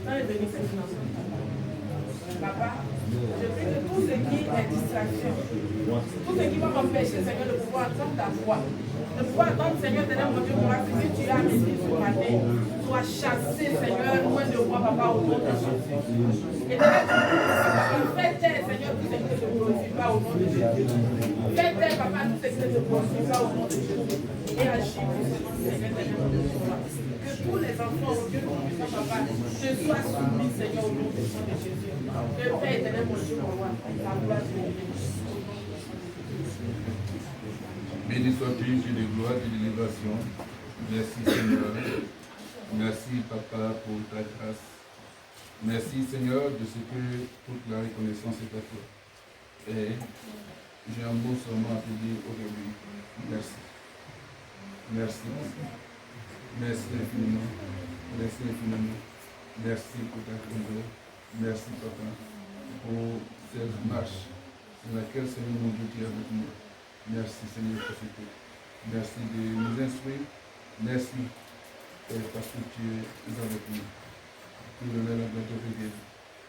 Seigneur, bénis cette finances. Papa, je prie que tout ce qui est distraction, tout ce qui va m'empêcher, Seigneur, de pouvoir attendre ta voix, de pouvoir attendre, Seigneur, mon Dieu, pour ce que tu as amené ce matin, soit chassé, Seigneur, loin de moi, Papa, au nom de Jésus. Et de Papa, fais taire, Seigneur, tout ce qui ne te glorifie pas au nom de Jésus. Fais taire, Papa, tout ce qui ne te glorifie pas au nom de Jésus. Et agis pour ce nom, Seigneur, que tous les enfants, au Dieu, Papa, te soient soumis, Seigneur, au nom de Jésus. Que Père éternel, mon Dieu, mon roi, la gloire de Dieu. Béni sois-tu, Dieu de gloire, Dieu de libération. Merci Seigneur. Merci Papa pour ta grâce. Merci Seigneur de ce que toute la reconnaissance est à toi. Et j'ai un mot seulement à te dire aujourd'hui. Merci. Merci. Merci infiniment. Merci infiniment. Merci pour ta grandeur. Merci Papa pour cette marche sur laquelle Seigneur mon Dieu tu es avec nous. Merci Seigneur pour ce que. Merci de nous instruire. Merci parce que tu es avec nous. Pour donner la gloire de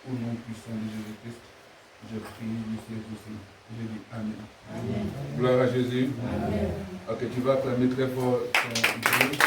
au nom puissant de Jésus-Christ, je prie, Monsieur aussi. Je dis Amen. Amen. Gloire à Jésus. Amen. Ok, tu vas acclamer très fort ton Dieu.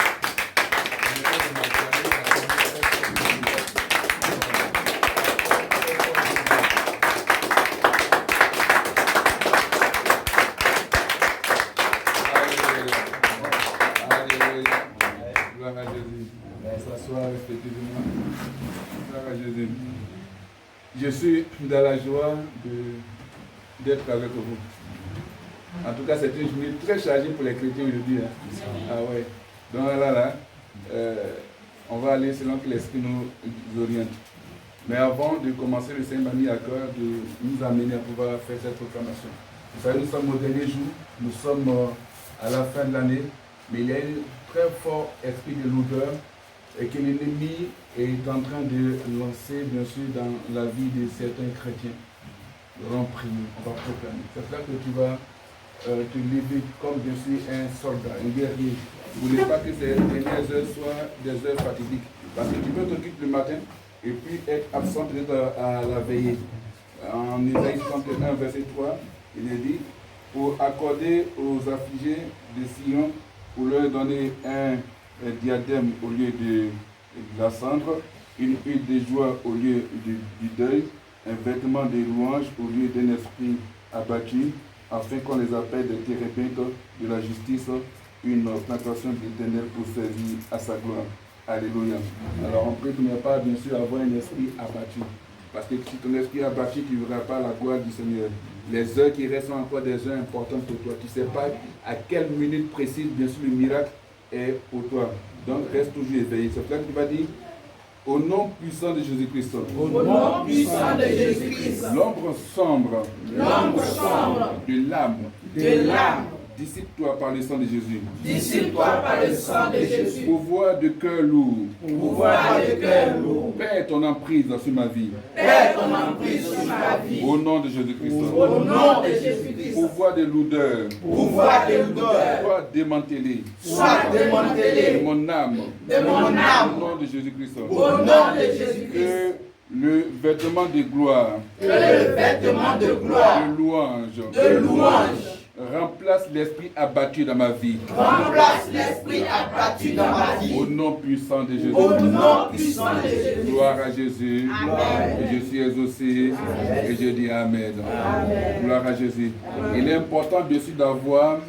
Je suis dans la joie d'être avec vous. En tout cas, c'est une journée très chargée pour les chrétiens aujourd'hui. Hein. Ah ouais. Donc là, on va aller selon que l'Esprit nous oriente. Mais avant de commencer, le Seigneur m'a mis à cœur de nous amener à pouvoir faire cette proclamation. Vous savez, nous sommes au dernier jour, nous sommes à la fin de l'année, mais il y a un très fort esprit de lourdeur et que l'ennemi est en train de lancer, bien sûr, dans la vie de certains chrétiens. On va prier, on va proclamer. C'est là que tu vas te lever comme, bien sûr, un soldat, un guerrier. Vous ne voulez pas que ces dernières heures soient des heures fatidiques. Parce que tu peux t'occuper le matin et puis être absent peut-être à la veillée. En Isaïe 31, verset 3, il est dit, pour accorder aux affligés de Sion, pour leur donner un diadème au lieu de la cendre, une huile de joie au lieu du deuil, un vêtement de louange au lieu d'un esprit abattu, afin qu'on les appelle des térébintes de la justice, une plantation de l'Éternel pour servir à sa gloire. Alléluia. Alors on prie pour ne pas bien sûr avoir un esprit abattu. Parce que si ton esprit est abattu, tu ne verras pas la gloire du Seigneur. Les heures qui restent sont encore des heures importantes pour toi. Tu ne sais pas à quelle minute précise, bien sûr, le miracle est pour toi. Donc reste toujours éveillé. C'est là que tu vas dire, au nom puissant de Jésus-Christ. Au nom puissant de Jésus-Christ. L'ombre sombre. L'ombre sombre. De l'âme. De l'âme. Dissipe-toi par le sang de Jésus. Dissipe-toi par le sang de Jésus. Pouvoir de cœur lourd. Pouvoir de cœur lourd. Perds ton emprise sur ma vie. Perds ton emprise sur ma vie. Au nom de Jésus-Christ. Au nom de Jésus-Christ. Pouvoir de lourdeur. Pouvoir de lourdeur. Soit démantelé. Soit démantelé. De mon âme. De mon âme. Au nom de Jésus-Christ. Au nom de Jésus-Christ. Que le vêtement de gloire. Que le vêtement de gloire. De louange. De louange. Remplace l'esprit abattu dans ma vie. Remplace l'esprit abattu dans ma vie. Au nom puissant de Jésus. Au nom puissant de Jésus. Gloire à Jésus. Amen. Et je suis exaucé. Amen. Et je dis Amen. Amen. Gloire à Jésus. Amen. Il est important dessus d'avoir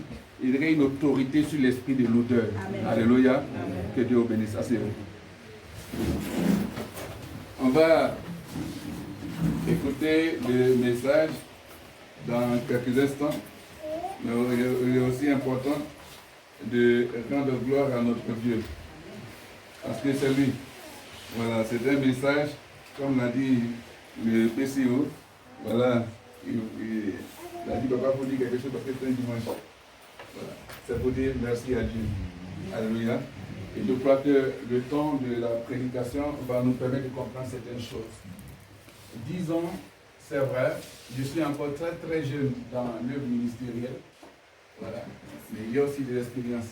une autorité sur l'esprit de l'odeur. Alléluia. Amen. Que Dieu vous bénisse. Asseyez-vous. On va écouter le message dans quelques instants. Mais il est aussi important de rendre gloire à notre Dieu. Parce que c'est lui. Voilà, c'est un message, comme l'a dit le PCO. Voilà, il a dit, papa, il faut dire quelque chose parce que c'est un dimanche. Voilà, c'est pour dire merci à Dieu. Alléluia. Et je crois que le temps de la prédication va nous permettre de comprendre certaines choses. 10 ans, c'est vrai, je suis encore très très jeune dans l'œuvre ministérielle. Voilà. Mais il y a aussi de l'expérience.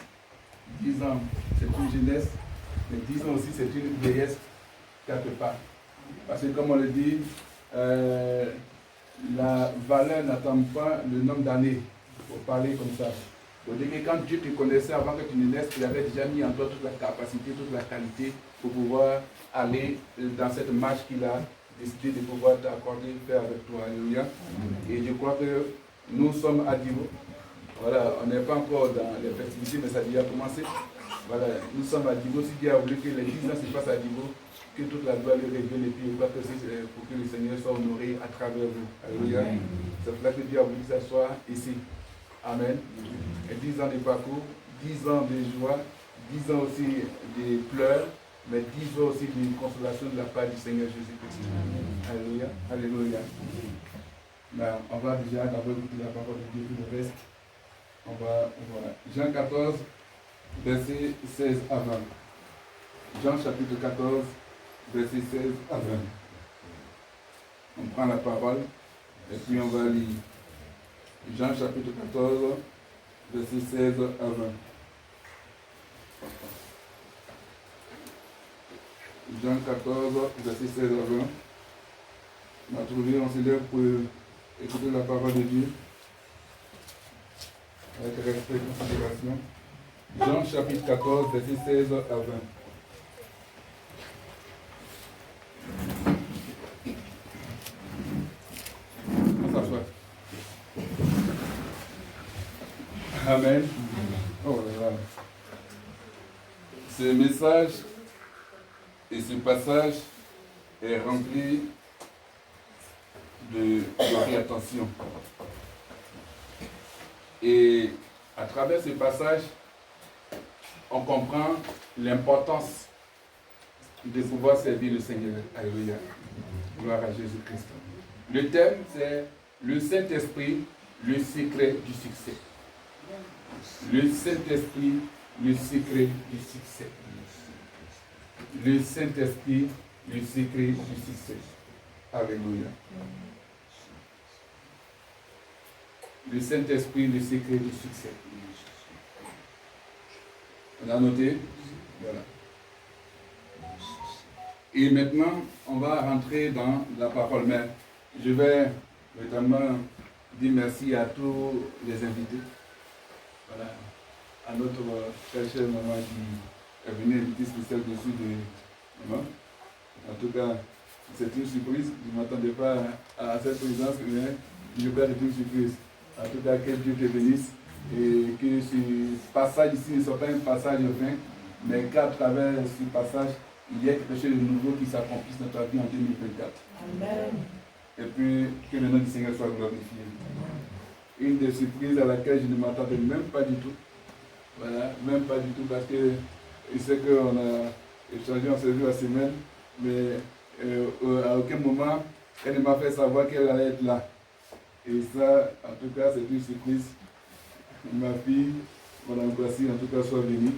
10 ans, c'est une jeunesse, mais 10 ans aussi, c'est une vieillesse quelque part. Parce que comme on le dit, la valeur n'attend pas le nombre d'années pour parler comme ça. Pour dire que quand Dieu te connaissait avant que tu ne naisses, il avait déjà mis en toi toute la capacité, toute la qualité pour pouvoir aller dans cette marche qu'il a décidé de pouvoir t'accorder, faire avec toi. Alléluia. Et je crois que nous sommes à Divo. Voilà, on n'est pas encore dans les festivités, mais ça a déjà commencé. Voilà, nous sommes à Divo. Si Dieu a voulu que les 10 ans se passent à Divo, que toute la gloire lui revienne et puis pour que le Seigneur soit honoré à travers vous. Alléluia. C'est pour ça que Dieu a voulu que ça soit ici. Amen. Et 10 ans de parcours, 10 ans de joie, 10 ans aussi de pleurs, mais 10 ans aussi de consolation de la part du Seigneur Jésus-Christ. Alléluia. Alléluia. Ben, on va déjà d'abord écouter la parole de Dieu, tout le reste. On va voir. Jean 14, verset 16 à 20. Jean chapitre 14, verset 16 à 20. On prend la parole et puis on va lire. Jean chapitre 14, verset 16 à 20. Jean 14, verset 16 à 20. On a trouvé, on se lève pour écouter la parole de Dieu. Avec respect et considération. Jean chapitre 14, verset 16 à 20. On s'assoit. Amen. Oh là là. Ce message et ce passage est rempli d'orientation. Et à travers ce passage, on comprend l'importance de pouvoir servir le Seigneur. Alléluia. Gloire à Jésus-Christ. Le thème, c'est le Saint-Esprit, le secret du succès. Le Saint-Esprit, le secret du succès. Le Saint-Esprit, le secret du succès. Alléluia. Le Saint-Esprit, le secret du succès. On a noté? Voilà. Et maintenant, on va rentrer dans la parole. Mais je vais notamment dire merci à tous les invités. Voilà. À notre chère maman qui est venue inviter spécial dessus de maman. En tout cas, c'est une surprise. Je ne m'attendais pas à cette présence, mais je crois que c'est une surprise. En tout cas, que Dieu te bénisse et que ce passage ici ne soit pas un passage vain, mais qu'à travers ce passage, il y ait quelque chose de nouveau qui s'accomplisse dans ta vie en 2024. Amen. Et puis, que le nom du Seigneur soit glorifié. Une des surprises à laquelle je ne m'attendais même pas du tout. Voilà, même pas du tout, parce que je sais qu'on a échangé, on s'est vu la semaine, mais à aucun moment, elle ne m'a fait savoir qu'elle allait être là. Et ça, en tout cas, c'est une surprise. Ma fille, mon angoissée, en tout cas, soit venue.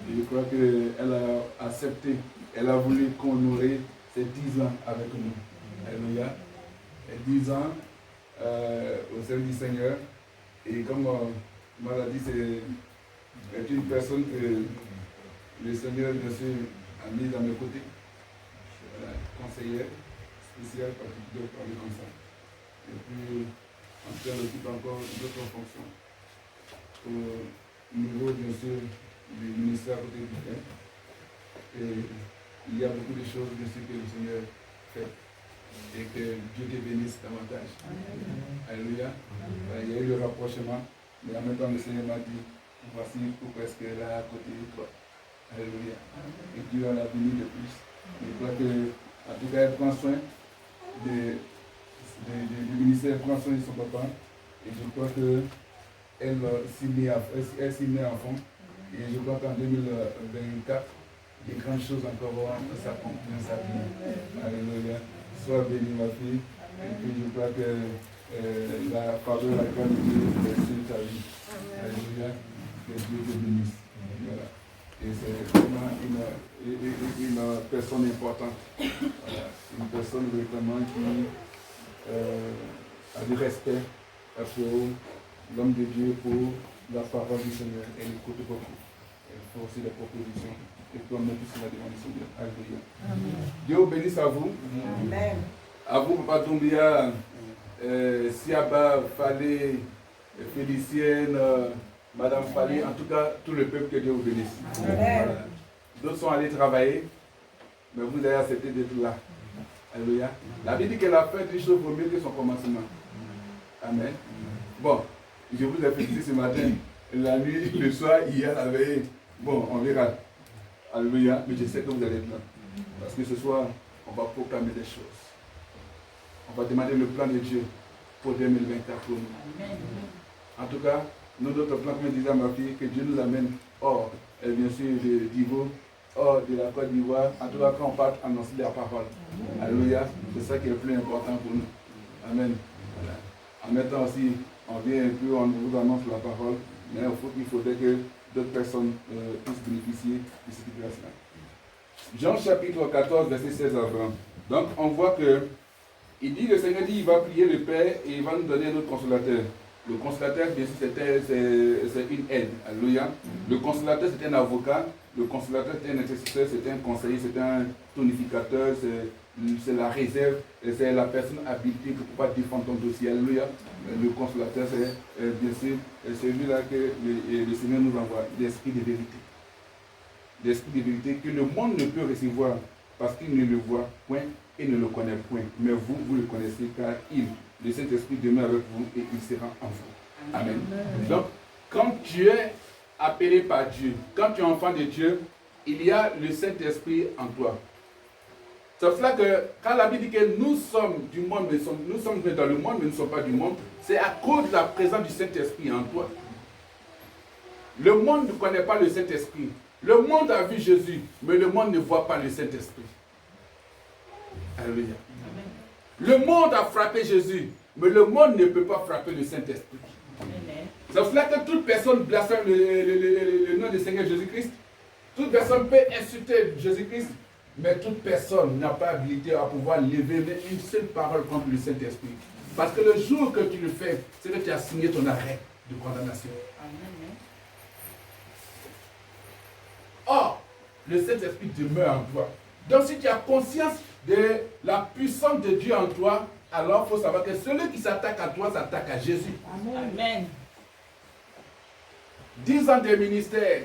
Et je crois qu'elle a accepté, elle a voulu honorer ses 10 ans avec nous. Alléluia. 10 ans au service du Seigneur. Et comme on l'a dit, c'est une personne que le Seigneur, bien sûr, a mise à mes côtés. Voilà, conseillère spéciale, particulière, parler comme ça. Et puis, elle occupe encore d'autres fonctions. Au niveau, bien sûr, du ministère côté du Père. Et il y a beaucoup de choses, bien sûr, que le Seigneur fait. Et que Dieu te bénisse davantage. Alléluia. Il y a eu le rapprochement, mais en même temps, le Seigneur m'a dit, voici pourquoi est-ce qu'elle est à côté de toi. Alléluia. Et Dieu en a béni de plus. Je crois que, en tout cas, elle prend soin du ministère, elle prend soin de son papa. Et je crois qu'elle s'y met à fond. Et je crois qu'en 2024, des grandes choses encore vont s'accomplir dans sa vie. Alléluia. Sois bénie, ma fille. Et puis je crois que la faveur, la grande Dieu est sur ta vie. Alléluia. Que Dieu te bénisse. Voilà. Et c'est vraiment une personne importante. Voilà. Une personne vraiment qui a du respect pour l'homme de Dieu, pour la parole du Seigneur. Elle écoute beaucoup. forcer les propositions. Et puis on met tout cela devant le Seigneur. Alléluia. Dieu vous bénisse à vous. Amen. À vous, Papa Doumbia, Siaba, Fallé, Félicienne, Madame Fallé, en tout cas, tout le peuple, que Dieu vous bénisse. Voilà. D'autres sont allés travailler, mais vous avez accepté d'être là. Alléluia. La Bible dit que la fin des choses vaut mieux que son commencement. Amen. Bon, je vous ai félicité ce matin, la nuit, le soir, hier, la veille. Bon, on verra. Alléluia. Mais je sais que vous allez être là. Parce que ce soir, on va proclamer des choses. On va demander le plan de Dieu pour 2024 pour nous. En tout cas, nous d'autres plans, comme disait ma fille, que Dieu nous amène hors, bien sûr, de Divo, hors de la Côte d'Ivoire. En tout cas, quand on part annoncer la parole. Alléluia. C'est ça qui est le plus important pour nous. Amen. Voilà. En même temps aussi, on vient un peu, on vous annonce la parole, mais il faudrait que d'autres personnes puissent bénéficier de cette grâce-là. Jean chapitre 14, verset 16 à 20. Donc on voit que il dit, le Seigneur dit, il va prier le Père et il va nous donner un autre consolateur. Le consolateur, bien sûr, c'est une aide. Alléluia. Le consolateur, c'est un avocat. Le consolateur, c'est un intercesseur, c'est un conseiller, c'est un tonificateur, c'est la réserve, c'est la personne habilitée pour pouvoir défendre ton dossier. Alléluia. Le consolateur, c'est bien sûr celui-là que le Seigneur nous envoie, l'esprit de vérité. L'esprit de vérité que le monde ne peut recevoir parce qu'il ne le voit point et ne le connaît point. Mais vous, vous le connaissez car le Saint-Esprit demeure avec vous et il sera en vous. Amen. Donc, quand tu es appelé par Dieu, quand tu es enfant de Dieu, il y a le Saint-Esprit en toi. C'est cela que quand la Bible dit que nous sommes du monde, mais nous sommes dans le monde, mais nous ne sommes pas du monde, c'est à cause de la présence du Saint-Esprit en toi. Le monde ne connaît pas le Saint-Esprit. Le monde a vu Jésus, mais le monde ne voit pas le Saint-Esprit. Alléluia. Le monde a frappé Jésus, mais le monde ne peut pas frapper le Saint-Esprit. C'est pour cela que toute personne blasphème le nom du Seigneur Jésus-Christ. Toute personne peut insulter Jésus-Christ, mais toute personne n'a pas habilité à pouvoir lever une seule parole contre le Saint-Esprit. Parce que le jour que tu le fais, c'est que tu as signé ton arrêt de condamnation. Or, le Saint-Esprit demeure en toi. Donc si tu as conscience de la puissance de Dieu en toi, alors il faut savoir que celui qui s'attaque à toi s'attaque à Jésus. Amen. 10 ans de ministère,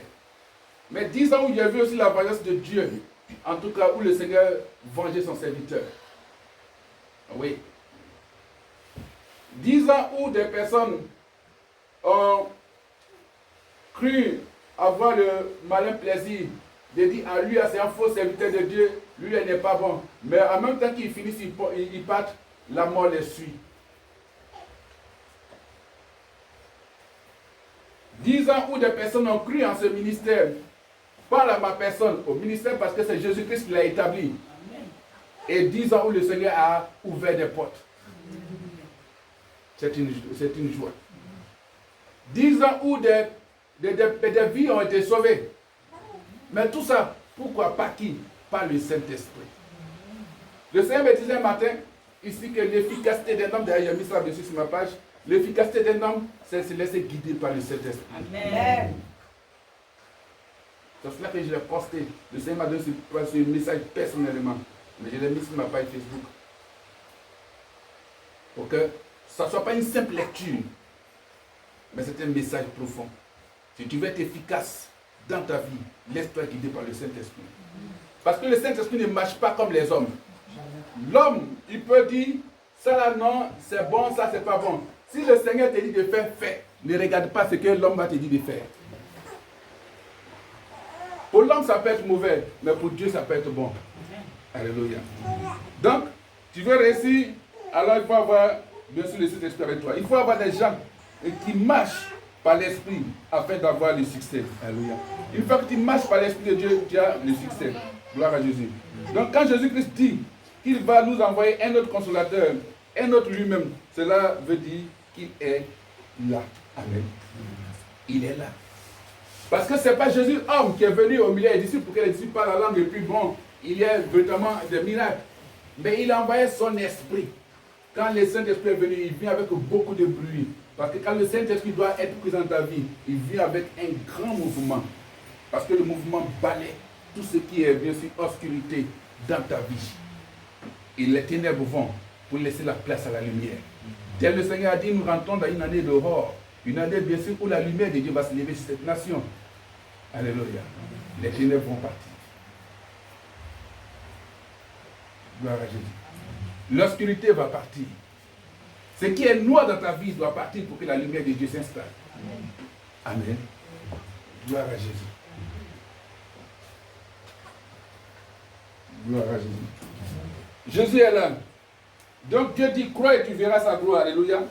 mais 10 ans où il y avait aussi la vengeance de Dieu, en tout cas où le Seigneur vengeait son serviteur. Oui. 10 ans où des personnes ont cru avoir le malin plaisir de dire à lui, c'est un faux serviteur de Dieu, lui il n'est pas bon. Mais en même temps qu'ils finissent, ils partent, la mort les suit. 10 ans où des personnes ont cru en ce ministère, pas à ma personne, au ministère parce que c'est Jésus-Christ qui l'a établi. Et 10 ans où le Seigneur a ouvert des portes. C'est une joie. 10 ans où des vies ont été sauvées. Mais tout ça, pourquoi? Par qui? Par le Saint-Esprit. Le Seigneur me disait un matin, ici, que l'efficacité d'un homme, d'ailleurs, j'ai mis ça dessus sur ma page, l'efficacité d'un homme, c'est se laisser guider par le Saint-Esprit. Amen. C'est cela que je l'ai posté. Le Seigneur m'a donné ce message personnellement. Mais je l'ai mis sur ma page Facebook. Pour que ça ne soit pas une simple lecture, mais c'est un message profond. Si tu veux être efficace dans ta vie, laisse-toi guider par le Saint-Esprit. Parce que le Saint-Esprit ne marche pas comme les hommes. L'homme, il peut dire, ça là non, c'est bon, ça c'est pas bon. Si le Seigneur te dit de faire, fais. Ne regarde pas ce que l'homme va te dire de faire. Pour l'homme, ça peut être mauvais, mais pour Dieu, ça peut être bon. Alléluia. Donc, tu veux réussir, alors il faut avoir, bien sûr, le Saint-Esprit avec toi. Il faut avoir des gens qui marchent par l'Esprit afin d'avoir le succès. Alléluia. Une fois que tu marches par l'Esprit de Dieu, tu as le succès. Gloire à Jésus. Donc, quand Jésus-Christ dit qu'il va nous envoyer un autre consolateur, un autre lui-même, cela veut dire qu'il est là. Amen. Il est là. Parce que ce n'est pas Jésus, homme, qui est venu au milieu des disciples pour que les disciples parlent la langue et puis bon, il y a véritablement des miracles. Mais il a envoyé son esprit. Quand le Saint-Esprit est venu, il vient avec beaucoup de bruit. Parce que quand le Saint-Esprit doit être présent dans ta vie, il vient avec un grand mouvement. Parce que le mouvement balaie tout ce qui est bien sûr obscurité dans ta vie. Et les ténèbres vont pour laisser la place à la lumière. Tel le Seigneur a dit, nous rentrons dans une année d'aurore. Une année bien sûr où la lumière de Dieu va se lever sur cette nation. Alléluia. Les ténèbres vont partir. Gloire à Jésus. L'obscurité va partir. Ce qui est noir dans ta vie doit partir pour que la lumière de Dieu s'installe. Amen. Gloire à Jésus. Gloire à Jésus. Jésus est là. Donc Dieu dit, crois et tu verras sa gloire. Alléluia.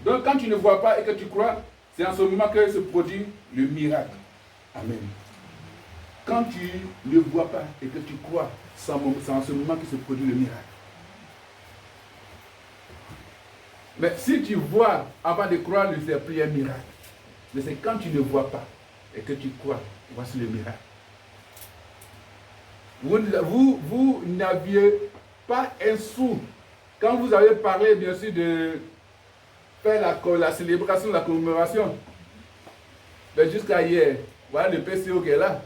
Donc quand tu ne vois pas et que tu crois, c'est en ce moment que se produit le miracle. Amen. Quand tu ne vois pas et que tu crois, c'est en ce moment que se produit le miracle. Mais si tu vois avant de croire, ne c'est plus un miracle. Mais c'est quand tu ne vois pas et que tu crois, voici le miracle. Vous n'aviez pas un sou. Quand vous avez parlé, bien sûr, de faire la célébration, la commémoration, mais jusqu'à hier, voilà le PCO qui est là.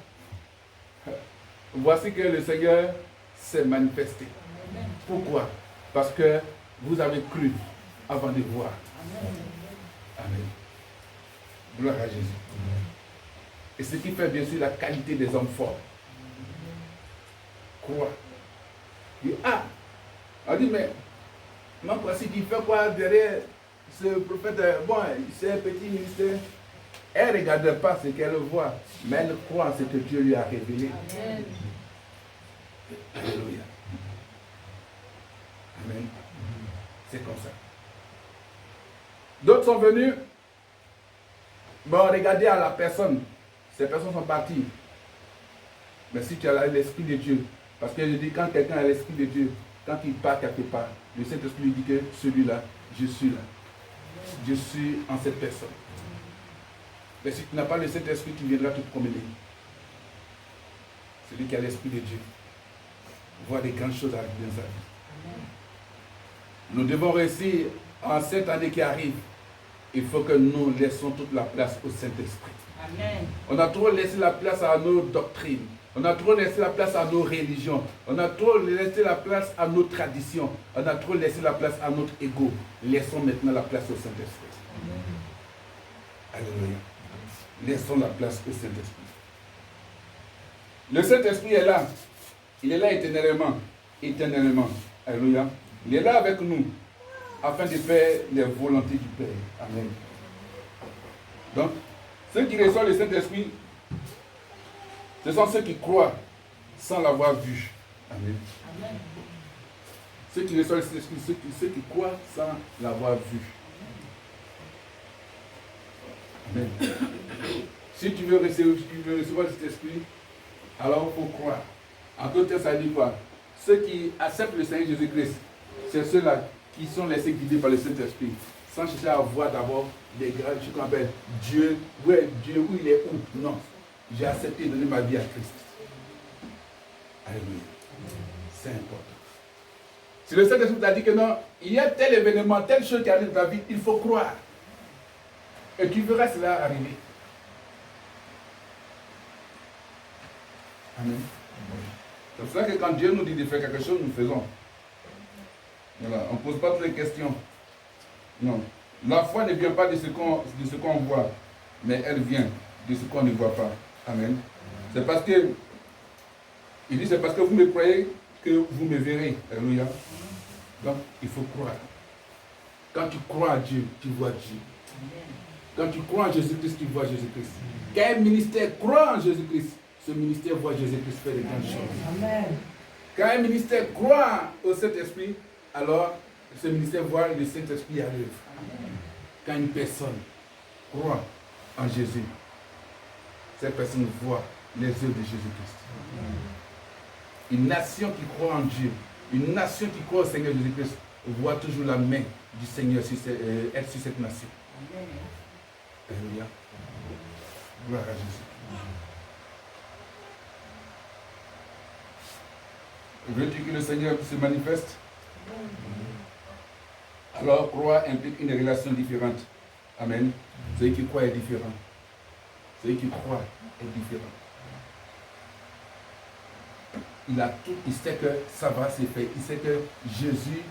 Voici que le Seigneur s'est manifesté. Pourquoi? Parce que vous avez cru avant de voir. Amen. Gloire à Jésus. Et ce qui fait bien sûr la qualité des hommes forts. Croire. On dit, mais voici qu'il fait quoi derrière ce prophète? Bon, c'est un petit ministère. Elle ne regarde pas ce qu'elle voit, mais elle croit en ce que Dieu lui a révélé. Amen. Alléluia. Amen. C'est comme ça. D'autres sont venus. Bon, regardez à la personne. Ces personnes sont parties. Mais si tu as l'Esprit de Dieu, parce que je dis, quand quelqu'un a l'Esprit de Dieu, quand il part quelque part, le Saint-Esprit lui dit que celui-là, je suis là. Je suis en cette personne. Mais si tu n'as pas le Saint-Esprit, tu viendras te promener. Celui qui a l'Esprit de Dieu voit des grandes choses arriver dans sa vie. Nous devons réussir en cette année qui arrive. Il faut que nous laissons toute la place au Saint-Esprit. On a trop laissé la place à nos doctrines. On a trop laissé la place à nos religions. On a trop laissé la place à nos traditions. On a trop laissé la place à notre ego. Laissons maintenant la place au Saint-Esprit. Alléluia. Laissons la place au Saint-Esprit. Le Saint-Esprit est là. Il est là éternellement. Éternellement. Alléluia. Il est là avec nous afin de faire les volontés du Père. Amen. Donc, ceux qui reçoivent le Saint-Esprit, ce sont ceux qui croient sans l'avoir vu. Amen. Amen. Ceux qui reçoivent le Saint-Esprit, ceux qui croient sans l'avoir vu. Amen. Si tu veux recevoir le Saint-Esprit, alors il faut croire. En d'autres termes, ça dit quoi? Ceux qui acceptent le Seigneur Jésus-Christ, c'est ceux-là qui sont laissés guider par le Saint-Esprit, sans chercher à voir d'abord des grands, ce qu'on appelle Dieu, Dieu, où il est où? Non. J'ai accepté de donner ma vie à Christ. Alléluia. C'est important. Si le Saint-Esprit t'a dit que non, il y a tel événement, telle chose qui arrive dans ta vie, il faut croire. Et tu verras cela arriver. Amen. C'est pour ça que quand Dieu nous dit de faire quelque chose, nous faisons. Voilà. On ne pose pas toutes les questions. Non. La foi ne vient pas de ce qu'on voit, mais elle vient de ce qu'on ne voit pas. Amen. C'est parce que, il dit, c'est parce que vous me croyez que vous me verrez. Alléluia. Donc, il faut croire. Quand tu crois à Dieu, tu vois Dieu. Quand tu crois en Jésus-Christ, tu vois Jésus-Christ. Quand un ministère croit en Jésus-Christ, ce ministère voit Jésus-Christ faire des grandes choses. Amen. Quand un ministère croit au Saint-Esprit, alors ce ministère voit le Saint-Esprit à l'œuvre. Quand une personne croit en Jésus, cette personne voit les œuvres de Jésus-Christ. Une nation qui croit en Dieu, une nation qui croit au Seigneur Jésus-Christ, voit toujours la main du Seigneur être sur cette nation. Alléluia. Gloire à Jésus. Veux-tu que le Seigneur se manifeste? Alors, croire implique une relation différente. Amen. Celui qui croit est différent. Celui qui croit est différent. il a tout, il sait que ça va se faire. Il sait que Jésus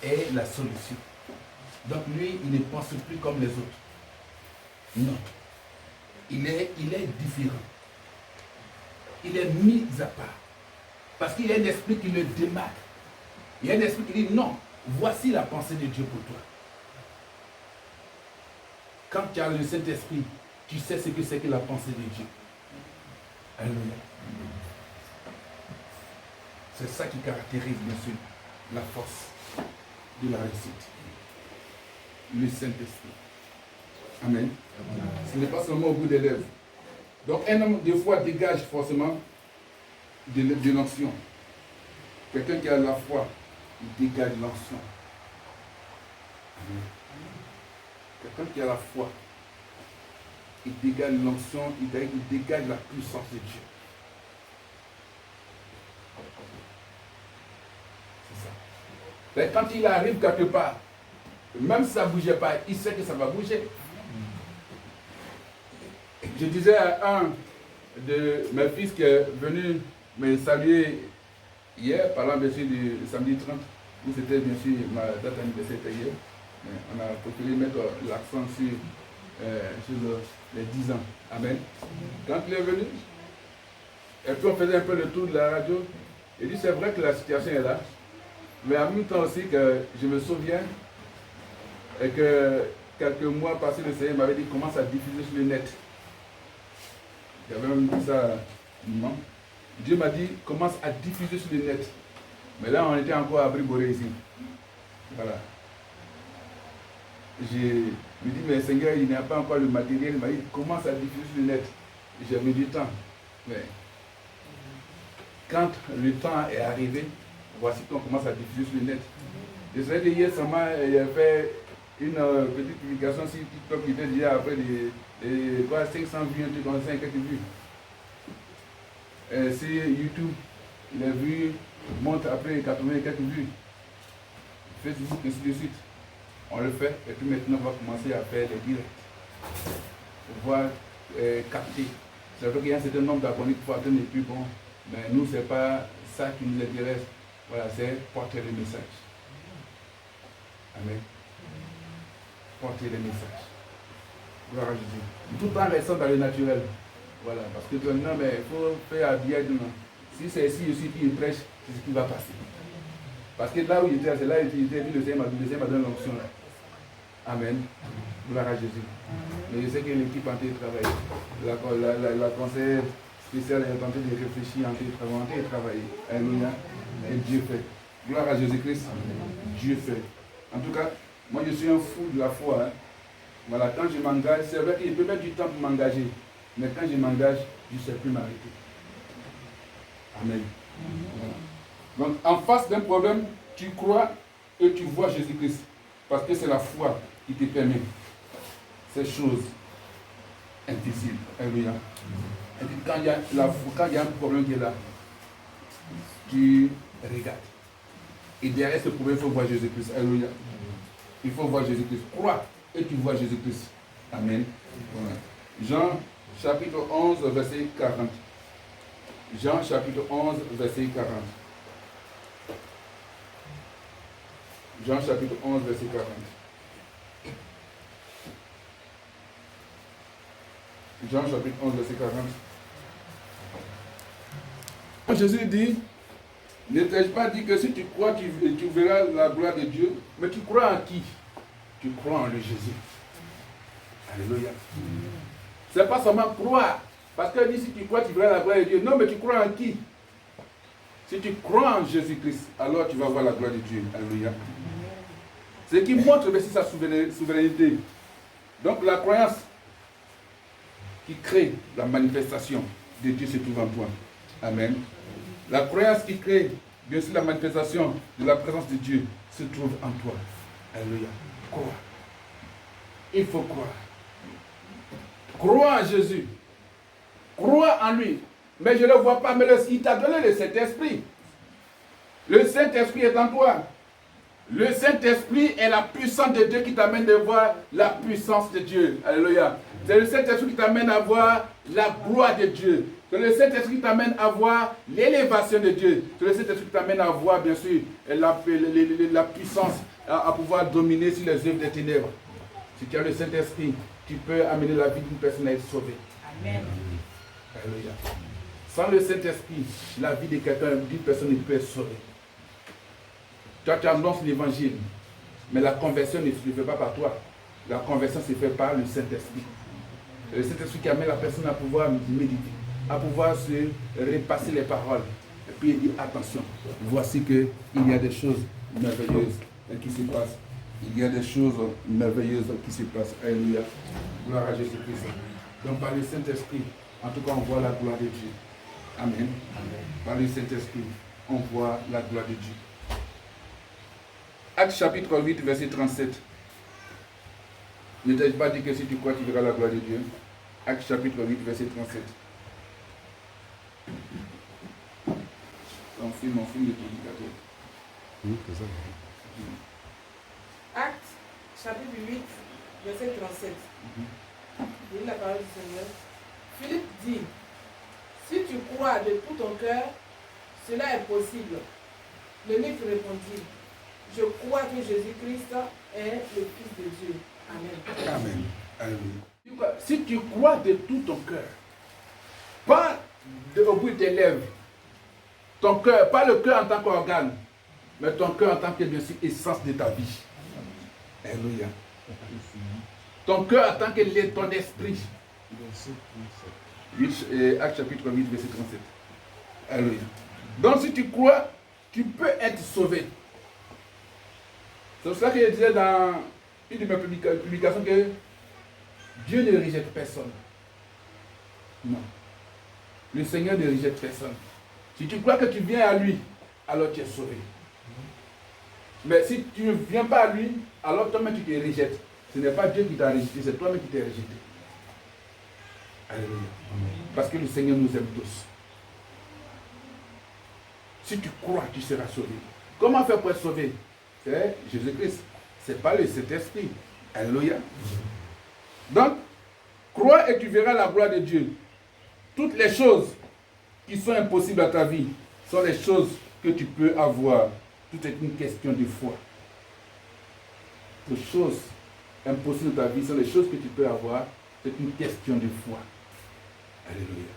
est la solution. Donc lui, il ne pense plus comme les autres. Non. Il est différent. Il est mis à part. Parce qu'il y a un esprit qui le démarque. Il y a un esprit qui dit non, voici la pensée de Dieu pour toi. Quand tu as le Saint-Esprit, tu sais ce que c'est que la pensée de Dieu. Alléluia. C'est ça qui caractérise, bien sûr, la force de la réussite. Le Saint-Esprit. Amen. Ce n'est pas seulement au bout des lèvres. Donc un homme, des fois, dégage forcément de l'onction. Quelqu'un qui a la foi, il dégage l'onction. Amen. Quelqu'un qui a la foi, il dégage l'onction, il dégage la puissance de Dieu. C'est ça. Mais quand il arrive quelque part, même si ça ne bougeait pas, il sait que ça va bouger. Je disais à un de mes fils qui est venu me saluer hier, parlant bien sûr du samedi 30, où c'était bien sûr ma date d'anniversaire hier. On a préféré mettre l'accent sur les 10 ans. Amen. Quand il est venu, et puis on faisait un peu le tour de la radio, il dit c'est vrai que la situation est là, mais en même temps aussi que je me souviens et que quelques mois passés, le Seigneur m'avait dit commence à diffuser sur le net. J'avais même dit ça, non. Dieu m'a dit commence à diffuser sur le net. Mais là on était encore à Briboré ici. Voilà. Je me dis, mais Seigneur, il n'y a pas encore le matériel. Il m'a dit, commence à diffuser sur le net. J'ai mis du temps. Mais quand le temps est arrivé, voici qu'on commence à diffuser sur le net. Je sais que hier, il a fait une petite publication sur TikTok qui était déjà après les 500 vues, un truc comme ça, quelques vues. Sur YouTube, les vues montent après 80 et quelques vues. Facebook, ainsi de suite. On le fait et puis maintenant on va commencer à faire les directs. Pour pouvoir capter. C'est vrai qu'il y a un certain nombre d'abonnés qui faut atteindre et puis bon, mais nous c'est pas ça qui nous intéresse. Voilà, c'est porter le message. Amen. Porter le message. Gloire à Jésus. Tout en restant dans le naturel. Voilà, parce que non, mais il faut faire habiller demain. Si c'est ici aussi qui prêche, c'est ce qui va passer. Parce que là où il était, c'est là où il était, le Seigneur m'a donné l'onction là. Amen. Gloire à Jésus. Mais je sais que l'équipe est en train de travailler. La conseillère spéciale est en train de réfléchir, en train de travailler. Alléluia. Et Dieu fait. Gloire à Jésus-Christ. Dieu fait. En tout cas, moi je suis un fou de la foi. Hein. Voilà, quand je m'engage, c'est vrai qu'il peut mettre du temps pour m'engager. Mais quand je m'engage, je ne sais plus m'arrêter. Amen. Voilà. Donc, en face d'un problème, tu crois et tu vois Jésus-Christ. Parce que c'est la foi qui te permet ces choses invisibles. Alléluia. Et puis, quand il y a la foi, quand il y a un problème qui est là, tu regardes. Et derrière ce problème, il faut voir Jésus-Christ. Alléluia. Il faut voir Jésus-Christ. Crois et tu vois Jésus-Christ. Amen. Voilà. Jean chapitre 11, verset 40. Jean chapitre 11, verset 40. Jean chapitre 11, verset 40. Jean chapitre 11, verset 40. Jésus dit, ne t'ai-je pas dit que si tu crois, tu verras la gloire de Dieu, mais tu crois en qui? Tu crois en le Jésus. Alléluia. Ce n'est pas seulement croire. Parce qu'il dit si tu crois, tu verras la gloire de Dieu. Non, mais tu crois en qui? Si tu crois en Jésus-Christ, alors tu vas voir la gloire de Dieu. Alléluia. Ce qui montre aussi sa souveraineté. Donc la croyance qui crée la manifestation de Dieu se trouve en toi. Amen. La croyance qui crée, bien sûr, la manifestation de la présence de Dieu se trouve en toi. Alléluia. Crois. Il faut croire. Crois en Jésus. Crois en lui. Mais je ne le vois pas, mais il t'a donné le Saint-Esprit. Le Saint-Esprit est en toi. Le Saint-Esprit est la puissance de Dieu qui t'amène de voir la puissance de Dieu. Alléluia. C'est le Saint-Esprit qui t'amène à voir la gloire de Dieu. C'est le Saint-Esprit qui t'amène à voir l'élévation de Dieu. C'est le Saint-Esprit qui t'amène à voir, bien sûr, la puissance à pouvoir dominer sur les œuvres des ténèbres. Si tu as le Saint-Esprit, tu peux amener la vie d'une personne à être sauvée. Amen. Alléluia. Sans le Saint-Esprit, la vie de quelqu'un, d'une personne ne peut être sauvée. Toi, tu annonces l'évangile, mais la conversion ne se fait pas par toi. La conversion se fait par le Saint-Esprit. C'est le Saint-Esprit qui amène la personne à pouvoir méditer, à pouvoir se repasser les paroles. Et puis il dit, attention, voici qu'il y a des choses merveilleuses qui se passent. Il y a des choses merveilleuses qui se passent. Alléluia. Gloire à Jésus-Christ. Donc par le Saint-Esprit, en tout cas, on voit la gloire de Dieu. Amen. Par le Saint-Esprit, on voit la gloire de Dieu. Actes chapitre 8, verset 37. Ne t'ai pas dit que si tu crois, tu verras la gloire de Dieu. Actes chapitre 8, verset 37. On filme le prédicateur. Oui, c'est ça. Actes chapitre 8, verset 37. Dis la parole du Seigneur. Philippe dit, si tu crois de tout ton cœur, cela est possible. L'eunuque répondit, je crois que Jésus-Christ est le Fils de Dieu. Amen. Amen. Alléluia. Si tu crois de tout ton cœur, pas au bout de tes lèvres, ton cœur, pas le cœur en tant qu'organe, mais ton cœur en tant que, bien sûr, essence de ta vie. Alléluia. Ton cœur en tant que ton esprit. Acte chapitre 8, verset 37. Alléluia. Donc si tu crois, tu peux être sauvé. C'est pour ça que je disais dans une de mes publications que Dieu ne rejette personne. Non. Le Seigneur ne rejette personne. Si tu crois que tu viens à lui, alors tu es sauvé. Mais si tu ne viens pas à lui, alors toi-même tu te rejettes. Ce n'est pas Dieu qui t'a rejeté, c'est toi-même qui t'es rejeté. Alléluia. Parce que le Seigneur nous aime tous. Si tu crois, tu seras sauvé. Comment faire pour être sauvé? C'est Jésus-Christ. Ce n'est pas le Saint-Esprit. Alléluia. Donc, crois et tu verras la gloire de Dieu. Toutes les choses qui sont impossibles à ta vie sont les choses que tu peux avoir. Tout est une question de foi. Les choses impossibles de ta vie sont les choses que tu peux avoir. C'est une question de foi. Alléluia.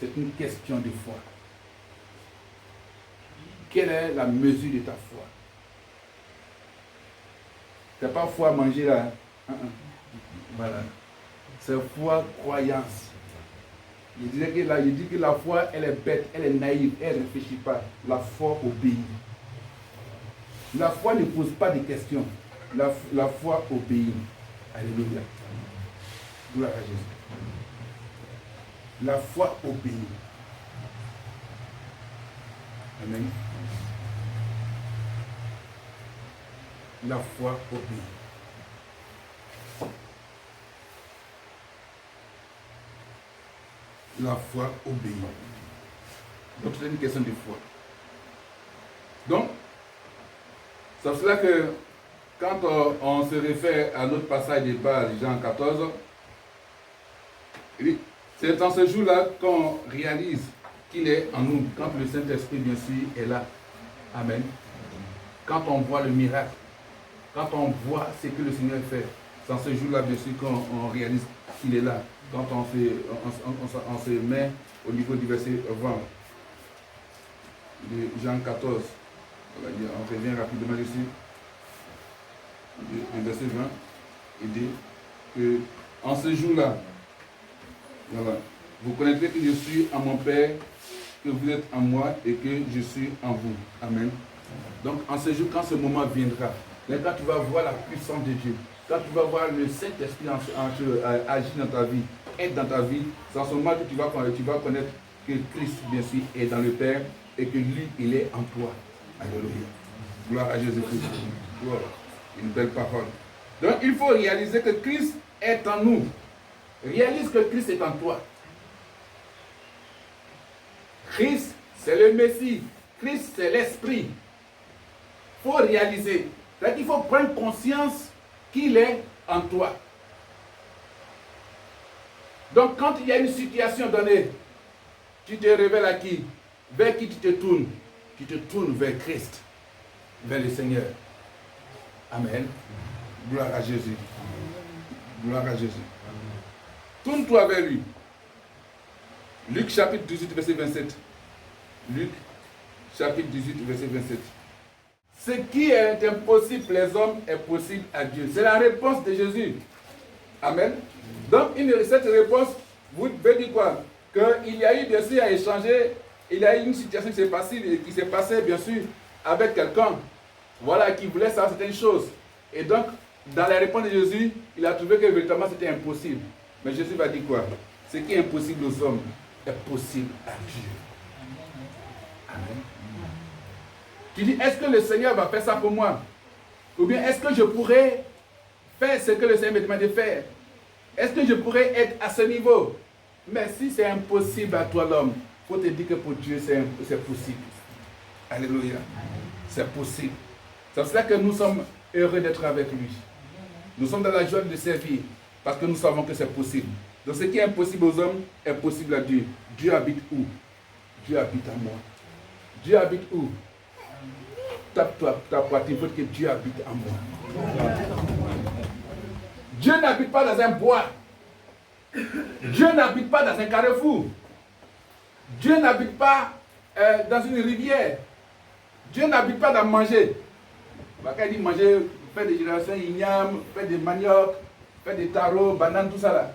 C'est une question de foi. Quelle est la mesure de ta foi? C'est pas foi manger là. Voilà. C'est foi croyance. Il dit que la foi, elle est bête, elle est naïve, elle ne réfléchit pas. La foi obéit. La foi ne pose pas de questions. La foi obéit. Alléluia. Gloire à Jésus. La foi obéit. Amen. La foi obéit. La foi obéit. Donc c'est une question de foi. Donc, c'est pour cela que quand on se réfère à notre passage de base, Jean 14, c'est dans ce jour-là qu'on réalise qu'il est en nous, quand le Saint-Esprit, bien sûr, est là. Amen. Quand on voit le miracle, quand on voit ce que le Seigneur fait, c'est dans ce jour-là, bien sûr, qu'on réalise qu'il est là. Quand on se met au niveau du verset 20 de Jean 14, on revient rapidement dessus. Le verset 20, il dit que en ce jour-là, voilà, vous connaîtrez que je suis en mon Père, que vous êtes en moi et que je suis en vous. Amen. Donc en ce jour, quand ce moment viendra, quand tu vas voir la puissance de Dieu, quand tu vas voir le Saint-Esprit agir dans ta vie, être dans ta vie, c'est en ce moment que tu vas connaître que Christ, bien sûr, est dans le Père et que lui, il est en toi. Alléluia. Gloire à Jésus-Christ. Gloire. Une belle parole. Donc il faut réaliser que Christ est en nous. Réalise que Christ est en toi. Christ, c'est le Messie. Christ, c'est l'Esprit. Il faut réaliser. C'est-à-dire qu'il faut prendre conscience qu'il est en toi. Donc quand il y a une situation donnée, tu te révèles à qui? Vers qui tu te tournes? Tu te tournes vers Christ, vers le Seigneur. Amen. Gloire à Jésus. Gloire à Jésus. Tourne-toi vers lui. Luc chapitre 18, verset 27. Luc chapitre 18, verset 27. Ce qui est impossible pour les hommes est possible à Dieu. C'est la réponse de Jésus. Amen. Donc, cette réponse vous veut dire quoi? Qu'il y a eu bien sûr à échanger, il y a eu une situation qui s'est passée bien sûr avec quelqu'un, voilà, qui voulait savoir certaines choses. Et donc, dans la réponse de Jésus, il a trouvé que véritablement c'était impossible. Mais Jésus va dire quoi? Ce qui est impossible aux hommes est possible à Dieu. Amen. Tu dis, est-ce que le Seigneur va faire ça pour moi? Ou bien est-ce que je pourrais faire ce que le Seigneur me demande de faire? Est-ce que je pourrais être à ce niveau? Mais si c'est impossible à toi l'homme, il faut te dire que pour Dieu c'est possible. Alléluia. C'est possible. C'est pour cela que nous sommes heureux d'être avec lui. Nous sommes dans la joie de le servir parce que nous savons que c'est possible. Donc ce qui est impossible aux hommes est possible à Dieu. Dieu habite où? Dieu habite en moi. Dieu habite où? Tape-toi ta poitrine, il faut que Dieu habite en moi. Dieu n'habite pas dans un bois. Dieu n'habite pas dans un carrefour. Dieu n'habite pas dans une rivière. Dieu n'habite pas dans manger. Quand il dit manger, faire des générations igname, faire des manioc, faire des tarots, bananes, tout ça là.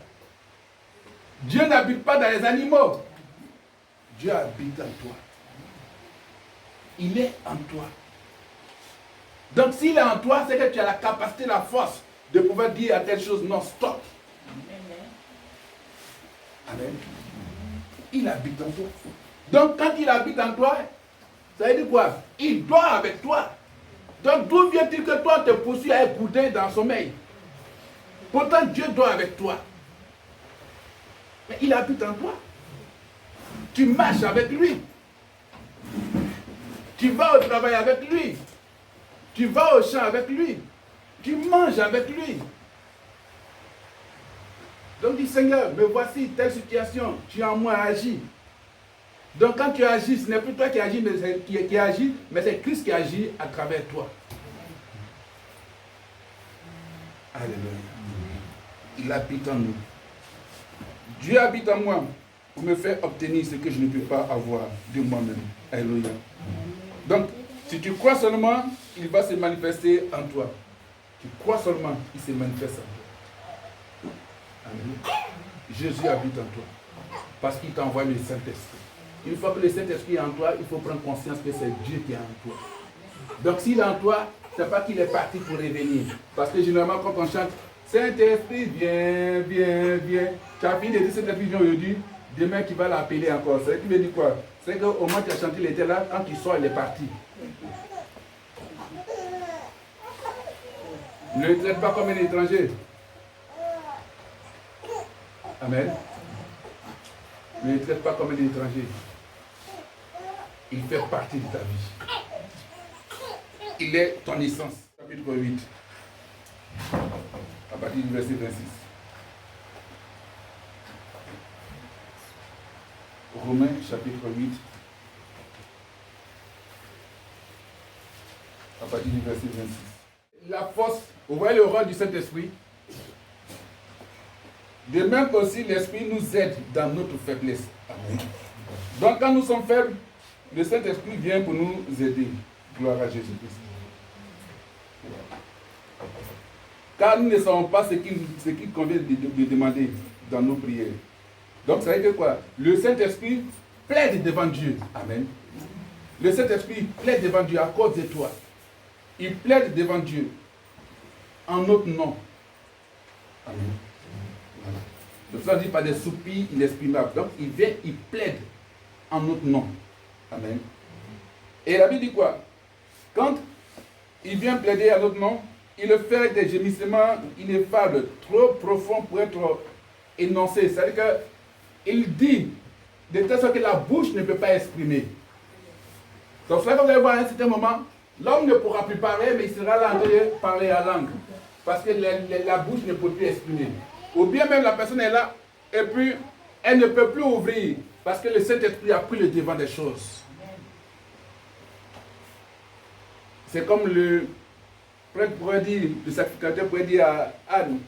Dieu n'habite pas dans les animaux. Dieu habite en toi. Il est en toi. Donc s'il est en toi, c'est que tu as la capacité, la force de pouvoir dire à telle chose, non, stop. Amen. Il habite en toi. Donc quand il habite en toi, ça veut dire quoi? Il dort avec toi. Donc d'où vient-il que toi te poursuis à écouter dans le sommeil? Pourtant Dieu dort avec toi. Mais il habite en toi. Tu marches avec lui. Tu vas au travail avec lui. Tu vas au champ avec lui. Tu manges avec lui. Donc dis Seigneur, me voici telle situation. Tu en moi agis. Donc quand tu agis, ce n'est plus toi qui agis, mais c'est Christ qui agit à travers toi. Alléluia. Il habite en nous. Dieu habite en moi pour me faire obtenir ce que je ne peux pas avoir de moi-même. Alléluia. Donc, si tu crois seulement, il va se manifester en toi. Tu crois seulement, il se manifeste en toi. Amen. Jésus habite en toi. Parce qu'il t'envoie le Saint-Esprit. Une fois que le Saint-Esprit est en toi, il faut prendre conscience que c'est Dieu qui est en toi. Donc s'il est en toi, ce n'est pas qu'il est parti pour revenir. Parce que généralement, quand on chante, Saint-Esprit, viens, viens, viens. Tu as fini de dire Saint-Esprit, viens aujourd'hui, demain tu vas l'appeler encore. Ça veut dire quoi? C'est qu'au moins tu as chanté, il était là, quand tu sors, il est parti. Ne le traite pas comme un étranger. Amen. Ne le traite pas comme un étranger. Il fait partie de ta vie. Il est ton essence. Chapitre 8. À partir du verset 26. Romains chapitre 8. À partir du verset 26. La force, vous voyez le rôle du Saint-Esprit. De même aussi, l'Esprit nous aide dans notre faiblesse. Amen. Donc, quand nous sommes faibles, le Saint-Esprit vient pour nous aider. Gloire à Jésus-Christ. Car nous ne savons pas ce qu'il convient de demander dans nos prières. Donc, ça veut dire quoi? Le Saint-Esprit plaide devant Dieu. Amen. Le Saint-Esprit plaide devant Dieu à cause de toi. Il plaide devant Dieu en notre nom. Amen. Le Frère dit par des soupirs inexprimables. Donc il vient, il plaide en notre nom. Amen. Et la Bible dit quoi? Quand il vient plaider à notre nom, il le fait avec des gémissements ineffables, trop profonds pour être énoncés. C'est-à-dire qu'il dit de telle sorte que la bouche ne peut pas exprimer. Donc cela, vous allez voir à un certain moment, l'homme ne pourra plus parler, mais il sera là en train de parler à langue. Parce que la bouche ne peut plus exprimer. Ou bien même la personne est là, Et puis, elle ne peut plus ouvrir parce que le Saint-Esprit a pris le devant des choses. C'est comme le prêtre pourrait dire, le sacrificateur pourrait dire à Anne,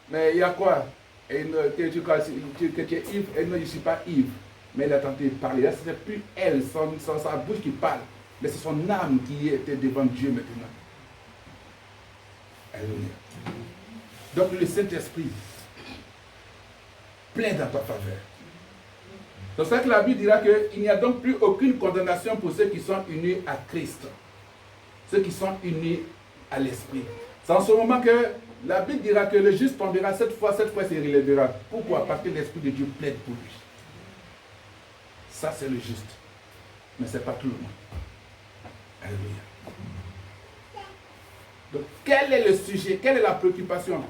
mais il y a quoi? Et que tu es ivre, et non, je ne suis pas ivre. Mais elle a tenté de parler. Là, ce n'est plus elle, sa bouche qui parle, mais c'est son âme qui était devant Dieu maintenant. Alléluia. Donc le Saint-Esprit plaide en ta faveur. C'est pour ça que la Bible dira qu'il n'y a donc plus aucune condamnation pour ceux qui sont unis à Christ. Ceux qui sont unis à l'Esprit. C'est en ce moment que la Bible dira que le juste tombera cette fois se relèvera. Pourquoi? Parce que l'Esprit de Dieu plaide pour lui. Ça, c'est le juste. Mais ce n'est pas tout le monde. Alléluia. Donc, quel est le sujet? Quelle est la préoccupation?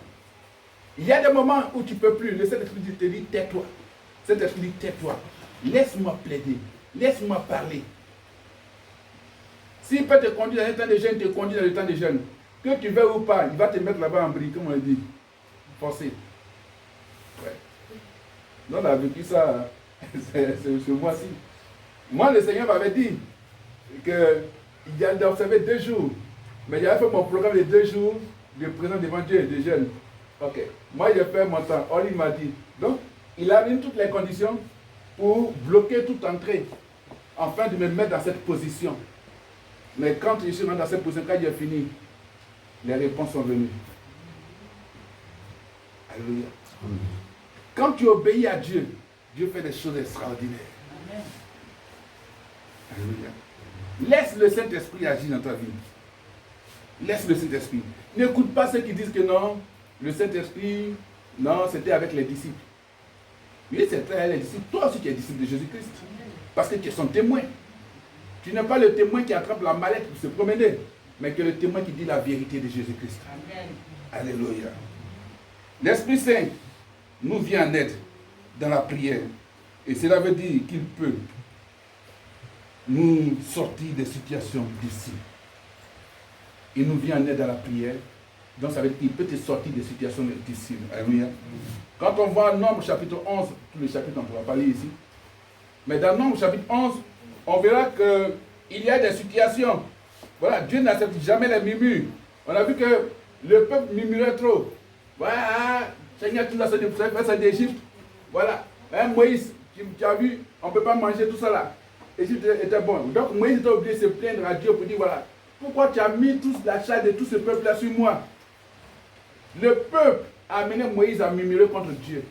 Il y a des moments où tu ne peux plus. Le Saint-Esprit te dit, tais-toi. Le Saint-Esprit dit, tais-toi. Laisse-moi plaider. Laisse-moi parler. S'il peut te conduire dans le temps de jeûne, il te conduit dans le temps de jeûne. Que tu veuilles ou pas, il va te mettre là-bas en bris, comme on le dit. Forcé. Ouais. Non, on a vécu ça ce mois-ci. Moi, le Seigneur m'avait dit qu'il allait observer 2 jours. Mais j'avais fait mon programme de 2 jours de présence devant Dieu et de jeûne. Ok. Moi, j'ai fait mon temps. Or, il m'a dit. Donc, il a mis toutes les conditions pour bloquer toute entrée, afin de me mettre dans cette position. Mais quand je suis dans cette position, quand j'ai fini, les réponses sont venues. Alléluia. Quand tu obéis à Dieu, Dieu fait des choses extraordinaires. Amen. Alléluia. Laisse le Saint-Esprit agir dans ta vie. Laisse le Saint-Esprit. N'écoute pas ceux qui disent que non, le Saint-Esprit, non, c'était avec les disciples. Oui, c'était avec les disciples. Toi aussi, tu es disciple de Jésus-Christ. Parce que tu es son témoin. Tu n'es pas le témoin qui attrape la mallette pour se promener, mais que le témoin qui dit la vérité de Jésus-Christ. Alléluia. L'Esprit Saint nous vient en aide dans la prière. Et cela veut dire qu'il peut nous sortir des situations difficiles. Il nous vient en aide dans la prière. Donc ça veut dire qu'il peut te sortir des situations difficiles. Alléluia. Quand on voit Nombre chapitre 11, tous les chapitres on ne pourra pas lire ici, mais dans Nombre chapitre 11, on verra qu'il y a des situations. Voilà, Dieu n'accepte jamais les murmures. On a vu que le peuple murmurait trop. Voilà, Seigneur, tu nous as fait ça d'Égypte. Voilà, hein, Moïse, tu as vu, on ne peut pas manger tout ça là. L'Égypte était bon. Donc Moïse était obligé de se plaindre à Dieu pour dire, voilà, pourquoi tu as mis toute la charge de tout ce peuple-là sur moi? Le peuple a amené Moïse à murmurer contre Dieu.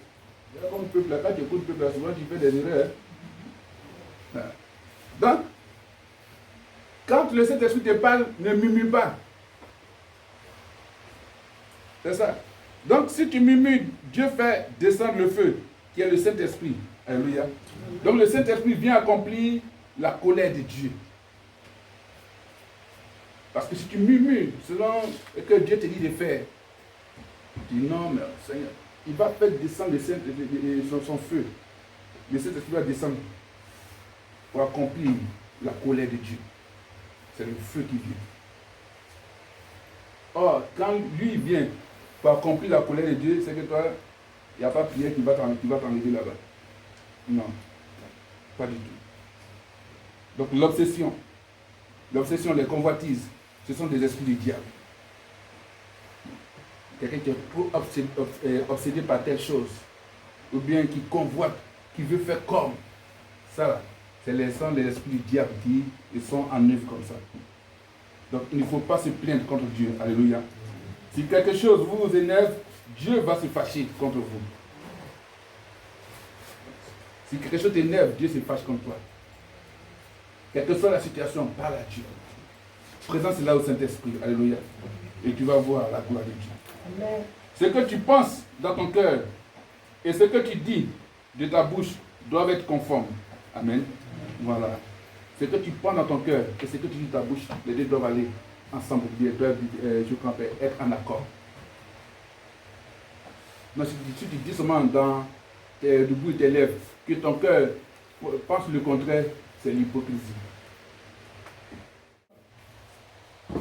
Comme le peuple là, quand tu écoutes le peuple là, souvent tu fais des erreurs. Hein. Donc, quand le Saint-Esprit te parle, ne murmure pas. C'est ça. Donc, si tu murmures, Dieu fait descendre le feu, qui est le Saint-Esprit. Alléluia. Donc, le Saint-Esprit vient accomplir la colère de Dieu. Parce que si tu murmures selon ce que Dieu te dit de faire, tu dis non, mais Seigneur, il va faire descendre son feu. Le Saint-Esprit va descendre pour accomplir la colère de Dieu. C'est le feu qui vient. Or, quand lui vient pour accomplir la colère de Dieu, c'est que toi, il n'y a pas prière qui va t'enlever là-bas. Non, pas du tout. Donc l'obsession, les convoitises, ce sont des esprits du diable. Quelqu'un qui est obsédé par telle chose, ou bien qui convoite, qui veut faire comme ça, c'est les esprits du diable qui sont en œuvre comme ça. Donc il ne faut pas se plaindre contre Dieu. Alléluia. Si quelque chose vous énerve, Dieu va se fâcher contre vous. Si quelque chose t'énerve, Dieu se fâche contre toi. Quelle que soit la situation, parle à Dieu. Présence est là au Saint-Esprit. Alléluia. Et tu vas voir la gloire de Dieu. Amen. Ce que tu penses dans ton cœur et ce que tu dis de ta bouche doivent être conformes. Amen. Voilà. Ce que tu penses dans ton cœur et ce que tu dis de ta bouche, les deux doivent aller ensemble. Ils doivent, être en accord. Mais si tu dis seulement du bout de tes lèvres que ton cœur pense le contraire, c'est l'hypocrisie.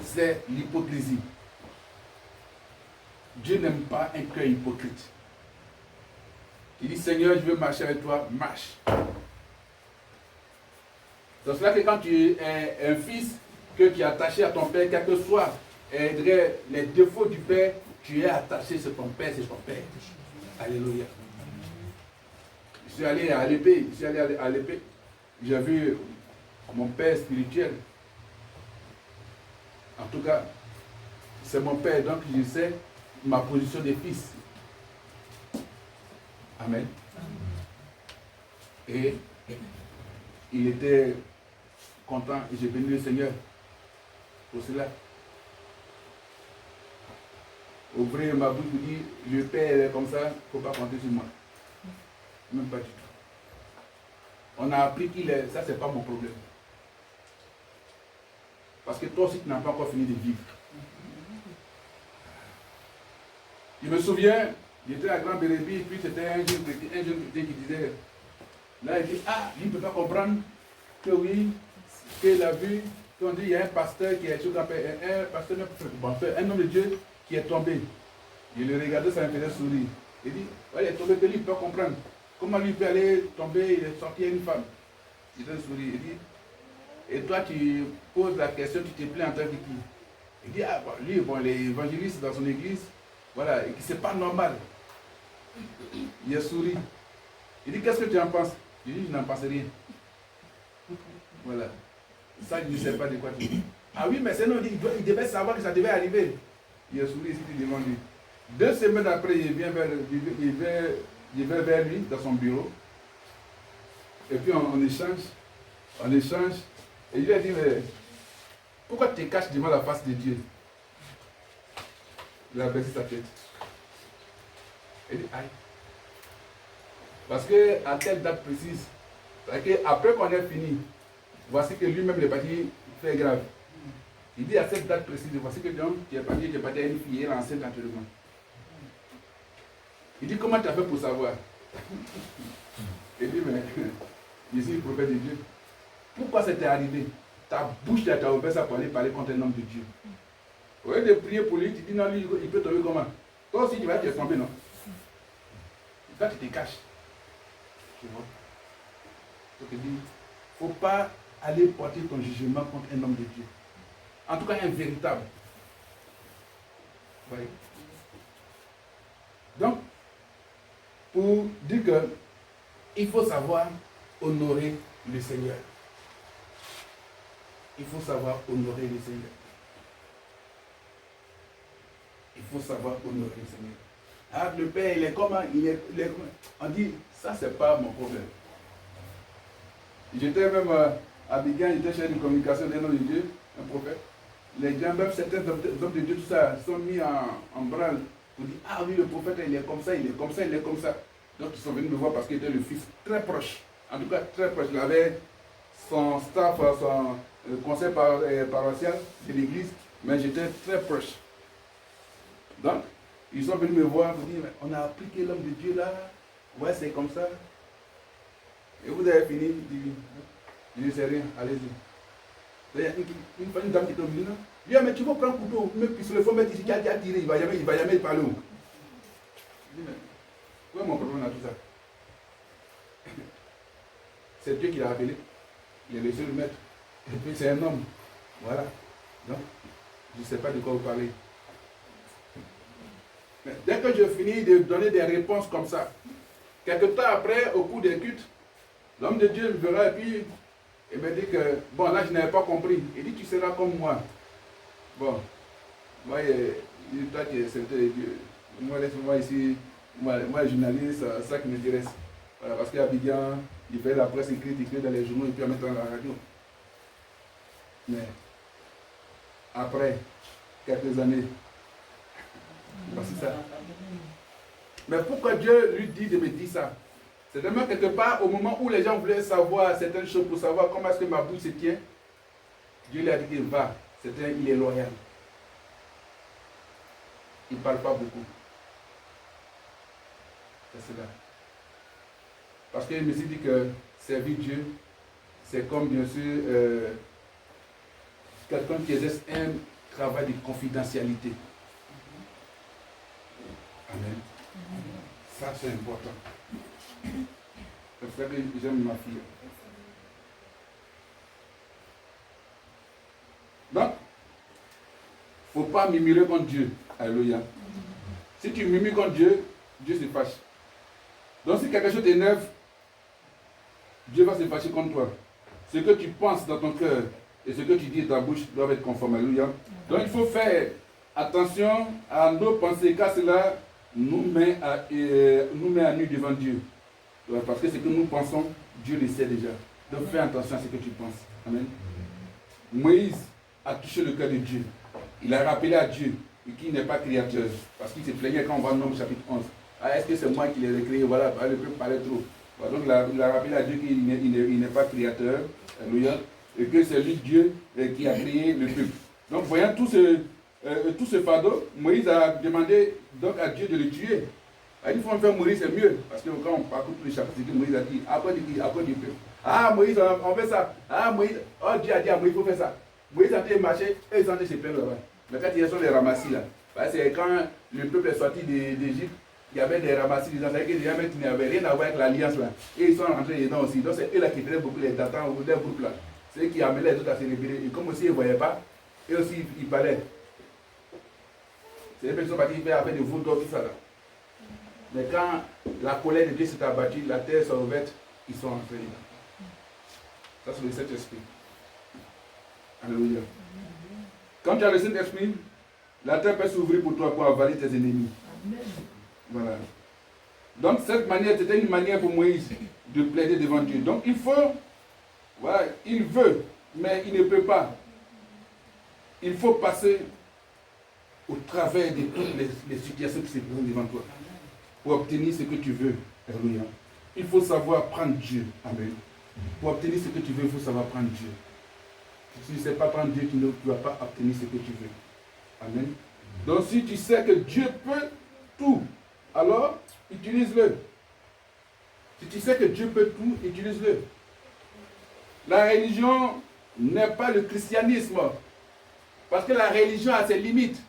C'est l'hypocrisie. Dieu n'aime pas un cœur hypocrite. Il dit, Seigneur, je veux marcher avec toi, marche. C'est cela que quand tu es un fils que tu es attaché à ton père, quel que soit les défauts du père, tu es attaché, c'est ton père, c'est ton père. Alléluia. Je suis allé à l'épée, j'ai vu mon père spirituel. En tout cas, c'est mon père, donc je sais ma position de fils. Amen. Et il était content et j'ai béni le Seigneur pour cela. Ouvrir ma bouche pour dire, le père est comme ça, il ne faut pas compter sur moi. Même pas du tout. On a appris qu'il est, ça c'est pas mon problème. Parce que toi aussi tu n'as pas encore fini de vivre. Je me souviens, j'étais à Grand Bérébi, puis c'était un jeune chrétien qui disait, là il dit, ah, il ne peut pas comprendre que oui, qu'il a vu, qu'on dit, il y a un pasteur qui est un pasteur, un homme de Dieu qui est tombé. Il le regardait, ça me faisait sourire. Il dit, ouais, il est tombé, que lui, il peut comprendre. Comment lui peut aller tomber, il est sorti à une femme. Il donne sourire, il dit, et toi tu poses la question, tu te plains en tant que qui? Il dit, ah, bon, lui, bon, il est évangéliste dans son église, voilà, et que c'est pas normal. Il a souri. Il dit, qu'est-ce que tu en penses? Il dit, je n'en pense rien. Voilà. Ça, je ne sais pas de quoi tu dis. Ah oui, mais sinon, il devait savoir que ça devait arriver. Il a souri ici devant lui. 2 semaines après, il vient vers lui, dans son bureau. Et puis on échange. Et il lui a dit, mais pourquoi tu te caches devant la face de Dieu? Il a baissé sa tête. Il dit, aïe. Parce qu'à telle date précise, après qu'on ait fini, voici que lui-même est parti faire grave. Il dit à cette date précise, voici que l'homme qui est parti à une fille, elle est enceinte naturellement. Il dit, comment tu as fait pour savoir? Il dit, mais je suis le prophète de Dieu. Pourquoi c'était arrivé? Ta bouche t'a ouvert ça pour aller parler contre un homme de Dieu. Au lieu de prier pour lui, tu dis non, lui, il peut tomber comment? Toi aussi, tu vas te tomber, non? Toi, tu te caches. Tu vois? Donc, il dit, il ne faut pas aller porter ton jugement contre un homme de Dieu. En tout cas, un véritable. Vous voyez? Donc, pour dire que il faut savoir honorer le Seigneur. Il faut savoir honorer le Seigneur. Il faut savoir honorer le Seigneur. Ah, le Père, il est comment? On dit, ça, c'est pas mon problème. J'étais même à Bigan, j'étais chez une communication d'un homme de Dieu, un prophète. Les gens, même certains hommes de Dieu, tout ça, sont mis en branle pour dire, ah oui, le prophète, il est comme ça, il est comme ça, il est comme ça. Donc, ils sont venus me voir parce qu'il était le fils très proche. En tout cas, très proche. Il avait son staff, son conseil paroissial de l'église, mais j'étais très proche. Donc, ils sont venus me voir pour dire, on a appris que l'homme de Dieu là, ouais, c'est comme ça. Et vous avez fini, je ne sais rien, allez-y. Il y a une dame qui est venue, non? Il dit, mais tu vas prendre un couteau, même pistolet, il faut mettre ici, qui a tiré, il ne va jamais parler. Je dis, mais où est mon problème à tout ça? C'est Dieu qui l'a appelé. Il a laissé le maître. Et puis c'est un homme. Voilà. Donc, je ne sais pas de quoi vous parlez. Mais dès que je finis de donner des réponses comme ça, quelque temps après, au cours des cultes, l'homme de Dieu me verra et puis il me dit que, bon, là, je n'avais pas compris. Il dit, tu seras comme moi. Bon, moi, toi, moi, laisse-moi ici, moi, journaliste, c'est ça qui m'intéresse. Voilà, parce qu'à Abidjan, il fait la presse écrite dans les journaux et puis en mettant dans la radio. Mais, après, quelques années, voici ça. Mais pourquoi Dieu lui dit de me dire ça? C'est tellement quelque part, au moment où les gens voulaient savoir certaines choses pour savoir comment est-ce que ma bouche se tient, Dieu lui a dit qu'il va. Il est loyal. Il ne parle pas beaucoup. C'est cela. Parce qu'il me dit que servir Dieu, c'est comme bien sûr quelqu'un qui exerce un travail de confidentialité. Amen. Ça, c'est important. C'est ça que j'aime ma fille. Donc, il ne faut pas murmurer contre Dieu. Alléluia. Si tu murmures contre Dieu, Dieu se fâche. Donc si quelque chose t'énerve, Dieu va se fâcher contre toi. Ce que tu penses dans ton cœur et ce que tu dis de ta bouche doivent être conformes. Alléluia. Donc il faut faire attention à nos pensées, car cela nous met à nu devant Dieu. Parce que ce que nous pensons, Dieu le sait déjà. Donc fais attention à ce que tu penses. Amen. Moïse a touché le cœur de Dieu. Il a rappelé à Dieu qu'il n'est pas créateur. Parce qu'il se plaignait quand on voit Nombre chapitre 11. Ah, est-ce que c'est moi qui l'ai créé? Voilà, le peuple parlait trop. Donc il a rappelé à Dieu qu'il n'est pas créateur. Alléluia. Et que c'est lui Dieu qui a créé le peuple. Donc voyant tout ce fardeau, Moïse a demandé donc à Dieu de le tuer. Il a dit, il faut me faire mourir, c'est mieux. Parce que quand on parcourt tous les chapitres, c'est que Moïse a dit, après du peuple. Ah Moïse, on fait ça. Ah Moïse, oh Dieu a dit à Moïse, il faut faire ça. Moïse a été marché et ils sont allés se plaindre là-bas. Mais quand ils sont les ramassis là, c'est quand le peuple est sorti d'Égypte, il y avait des ramassis, ils savaient que il n'y avait rien à voir avec l'alliance là. Et ils sont rentrés dedans aussi. Donc c'est eux là qui faisaient beaucoup les datans ou des groupes là. C'est eux qui amenaient les autres à se révéler. Et comme aussi ils ne voyaient pas, eux aussi ils parlaient. C'est eux qui sont partis faire des veaux d'or, tout ça là. Mais quand la colère de Dieu s'est abattue, la terre s'est ouverte, ils sont rentrés dedans. Ça c'est le Saint-Esprit. Alléluia. Quand tu as le Saint-Esprit, la terre peut s'ouvrir pour toi pour avaler tes ennemis. Amen. Voilà. Donc cette manière, c'était une manière pour Moïse de plaider devant Dieu. Donc il faut, voilà, il veut, mais il ne peut pas. Il faut passer au travers de toutes les situations qui se présentent devant toi pour obtenir ce que tu veux. Alléluia. Il faut savoir prendre Dieu. Amen. Pour obtenir ce que tu veux, il faut savoir prendre Dieu. Si tu ne sais pas prendre Dieu, tu ne vas pas obtenir ce que tu veux. Amen. Donc si tu sais que Dieu peut tout, alors utilise-le. Si tu sais que Dieu peut tout, utilise-le. La religion n'est pas le christianisme. Parce que la religion a ses limites.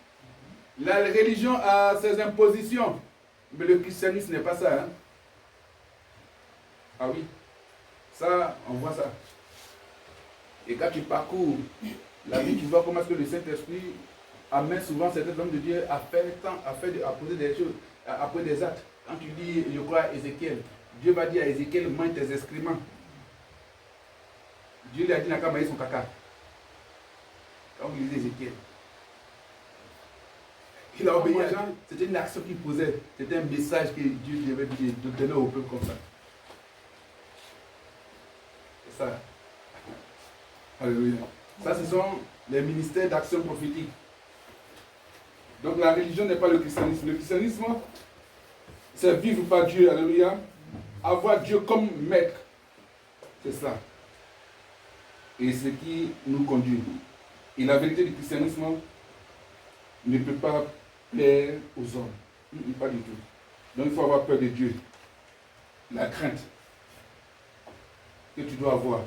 La religion a ses impositions. Mais le christianisme n'est pas ça. Hein? Ah oui. Ça, on voit ça. Et quand tu parcours la vie, tu vois comment est-ce que le Saint-Esprit amène souvent certains hommes de Dieu à faire tant, à poser des choses, à poser des actes. Quand tu dis, je crois à Ézéchiel, Dieu va dire à Ézéchiel, mange tes excréments. Dieu lui a dit, n'a qu'à manger son caca. Quand vous lisez Ézéchiel. Il a obéi à Jean, c'était une action qu'il posait, c'était un message que Dieu devait donner au peuple comme ça. C'est ça. Alléluia. Ça, ce sont les ministères d'action prophétique. Donc la religion n'est pas le christianisme. Le christianisme, c'est vivre par Dieu. Alléluia. Avoir Dieu comme maître. C'est ça. Et ce qui nous conduit. Et la vérité du christianisme ne peut pas plaire aux hommes. Pas du tout. Donc il faut avoir peur de Dieu. La crainte que tu dois avoir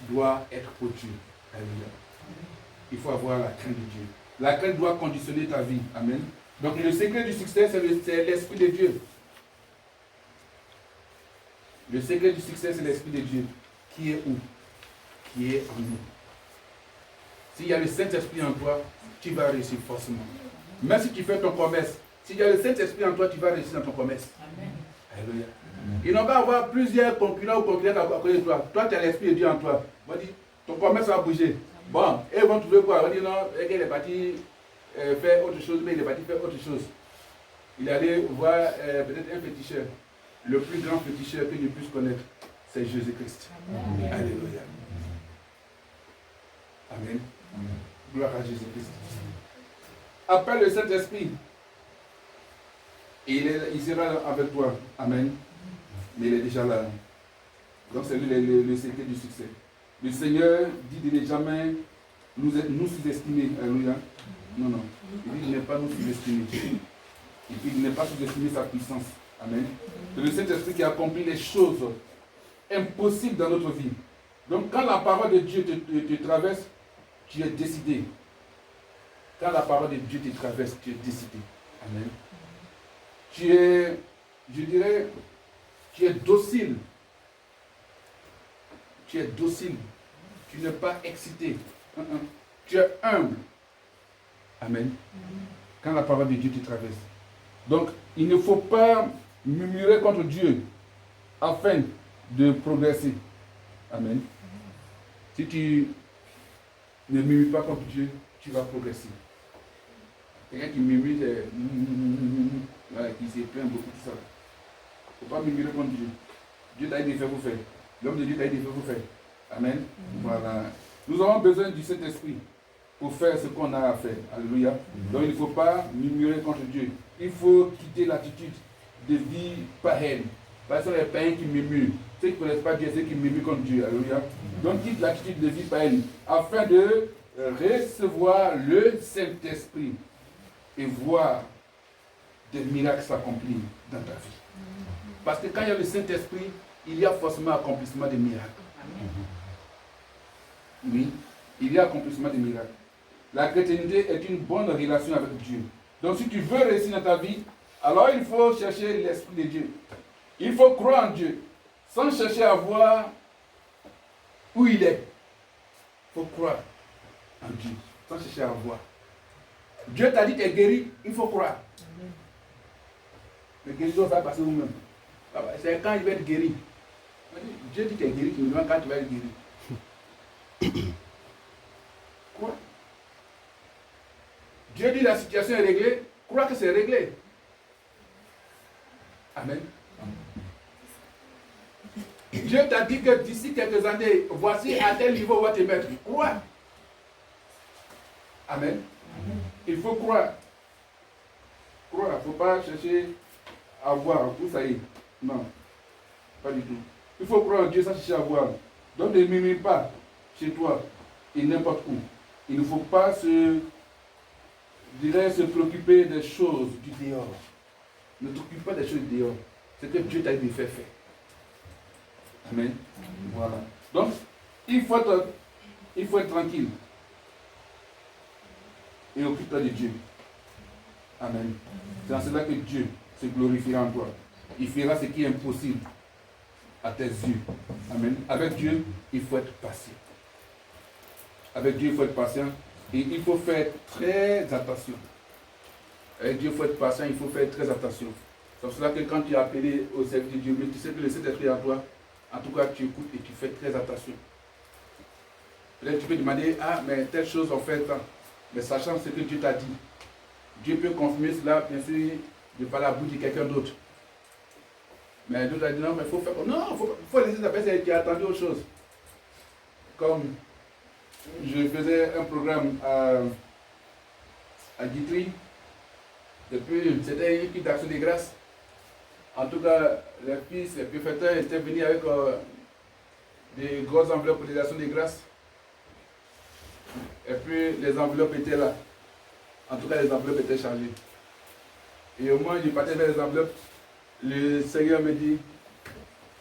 doit être pour Dieu. Alléluia. Il faut avoir la crainte de Dieu. La crainte doit conditionner ta vie. Amen. Donc le secret du succès, c'est l'Esprit de Dieu. Le secret du succès, c'est l'Esprit de Dieu. Qui est où? Qui est en nous. S'il y a le Saint-Esprit en toi, tu vas réussir forcément. Même si tu fais ton commerce, s'il y a le Saint-Esprit en toi, tu vas réussir dans ton commerce. Amen. Alléluia. Il n'ont pas avoir plusieurs concurrents ou concurrentes à côté de toi. Toi, tu as l'Esprit de Dieu en toi. On va dire, ton commerce va bouger. Bon, et ils vont trouver quoi? On va dire non, il est parti faire autre chose, mais il est parti faire autre chose. Il est allé voir peut-être un féticheur. Le plus grand féticheur que je puisse connaître, c'est Jésus-Christ. Alléluia. Amen. Gloire à Jésus-Christ. Appelle le Saint-Esprit. Et il sera avec toi. Amen. Mais il est déjà là. Donc c'est le secret du succès. Le Seigneur dit de ne jamais nous sous-estimer. Alléluia. Non, non. Il dit de ne pas nous sous-estimer. Il dit de ne pas sous-estimer sa puissance. Amen. C'est le Saint-Esprit qui accomplit les choses impossibles dans notre vie. Donc quand la parole de Dieu te traverse, tu es décidé. Quand la parole de Dieu te traverse, tu es décidé. Amen. Tu es, je dirais, Tu es docile. Tu es docile. Tu n'es pas excité. Tu es humble. Amen. Quand la parole de Dieu te traverse. Donc, il ne faut pas murmurer contre Dieu afin de progresser. Amen. Si tu ne murmures pas contre Dieu, tu vas progresser. Quelqu'un qui murmure, voilà, qui se plaint beaucoup, tout ça. Il ne faut pas murmurer contre Dieu. Dieu t'a dit de faire, vous faire. L'homme de Dieu t'a dit de faire, vous faire. Amen. Voilà. Nous avons besoin du Saint-Esprit pour faire ce qu'on a à faire. Alléluia. Donc il ne faut pas murmurer contre Dieu. Il faut quitter l'attitude de vie païenne. Parce que les païens qui murmurent, ceux qui ne connaissent pas Dieu, ceux qui murmurent contre Dieu. Alléluia. Donc quitte l'attitude de vie païenne afin de recevoir le Saint-Esprit et voir des miracles s'accomplir dans ta vie. Parce que quand il y a le Saint-Esprit, il y a forcément accomplissement des miracles. Oui, il y a accomplissement des miracles. La chrétienté est une bonne relation avec Dieu. Donc si tu veux réussir dans ta vie, alors il faut chercher l'Esprit de Dieu. Il faut croire en Dieu, sans chercher à voir où il est. Il faut croire en Dieu, sans chercher à voir. Dieu t'a dit tu es guéri, il faut croire. Mais guérison, ça va passer vous-même. C'est quand il va être guéri. Dieu dit que tu es guéri, tu me demandes quand tu vas être guéri. Quoi? Dieu dit la situation est réglée, crois que c'est réglé. Amen. Dieu t'a dit que d'ici quelques années, voici à tel niveau on va te mettre. Crois. Amen. Il faut croire. Croire. Il ne faut pas chercher à voir. Tout ça y est. Non. Pas du tout. Il faut croire en Dieu sans chercher à voir. Donc ne murmure pas chez toi et n'importe où. Il ne faut pas se préoccuper des choses du dehors. Ne t'occupe pas des choses du dehors. C'est que Dieu t'a dit de faire. Amen. Voilà. Donc, il faut être tranquille. Et occupe-toi de Dieu. Amen. C'est en cela que Dieu se glorifiera en toi. Il fera ce qui est impossible à tes yeux. Amen. Avec Dieu, il faut être patient. Avec Dieu, il faut être patient. Et il faut faire très attention. Avec Dieu, il faut être patient, il faut faire très attention. C'est pour cela que quand tu es appelé au service de Dieu, mais tu sais que le Saint-Esprit est en toi, en tout cas, tu écoutes et tu fais très attention. Peut-être tu peux demander, ah, mais telle chose on fait tant. Mais sachant ce que Dieu t'a dit, Dieu peut confirmer cela, bien sûr, de par la bouche de quelqu'un d'autre. Mais d'autres ont dit, non, mais il faut faire. Non, il faut laisser la personne qui a attendu autre chose. Comme je faisais un programme à Guitry, et puis c'était une équipe d'action de grâce. En tout cas, les fils, les bienfaiteurs étaient venus avec des grosses enveloppes de l'actions de grâce. Et puis les enveloppes étaient là. En tout cas, les enveloppes étaient chargées. Et au moment où je partais vers les enveloppes, le Seigneur me dit,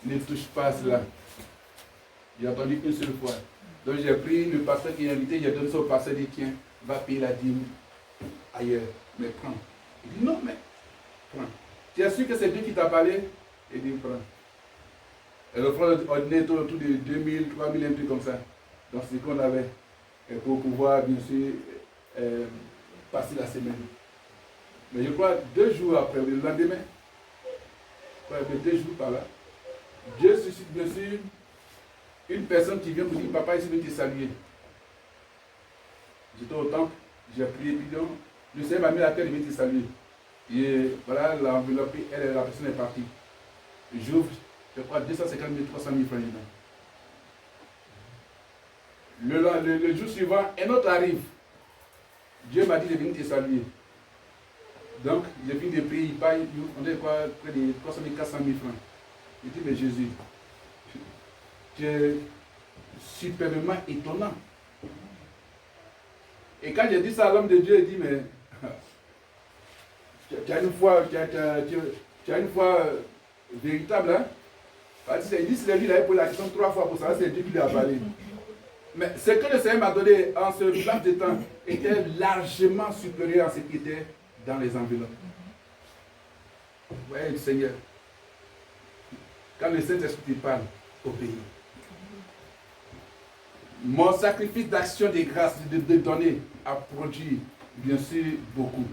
ne touche pas à cela. J'ai entendu une seule fois. Donc j'ai pris le pasteur qui est invité, j'ai donné ça au pasteur, il dit, tiens, va payer la dîme ailleurs, mais prends. Il dit, non, mais prends. Tu es sûr que c'est Dieu qui t'a parlé? Il dit, prends. Et le frère ordinaire autour de 2000, 3000, un truc comme ça. Donc c'est ce qu'on avait. Et pour pouvoir, bien sûr, passer la semaine. Mais je crois 2 jours après, le lendemain, 2 jours par là, Dieu suscite bien sûr une personne qui vient me dire, papa, ici, veut te saluer. J'étais au temple, j'ai prié, puis donc, le Seigneur m'a mis la tête, il veut te saluer. Et voilà, l'enveloppe, la personne est partie. J'ouvre, je crois, 250 000, 300 000 francs. Le jour suivant, un autre arrive. Dieu m'a dit de venir te saluer. Donc, j'ai fini de prier, il paye, on dit quoi, près de 300 000, 400 000 francs. Je dis, mais Jésus, tu es superbement étonnant. Et quand j'ai dit ça à l'homme de Dieu, il dit, mais tu as une foi, tu as une foi véritable, hein? Il dit, c'est lui qui a posé la question 3 fois pour ça, c'est Dieu qui lui a parlé. Mais ce que le Seigneur m'a donné en ce laps de temps était largement supérieur à ce qui était dans les enveloppes. Vous voyez, le Seigneur. Quand le Saint-Esprit parle, obéis. Mon sacrifice d'action de grâce, de donner, a produit, bien sûr, beaucoup.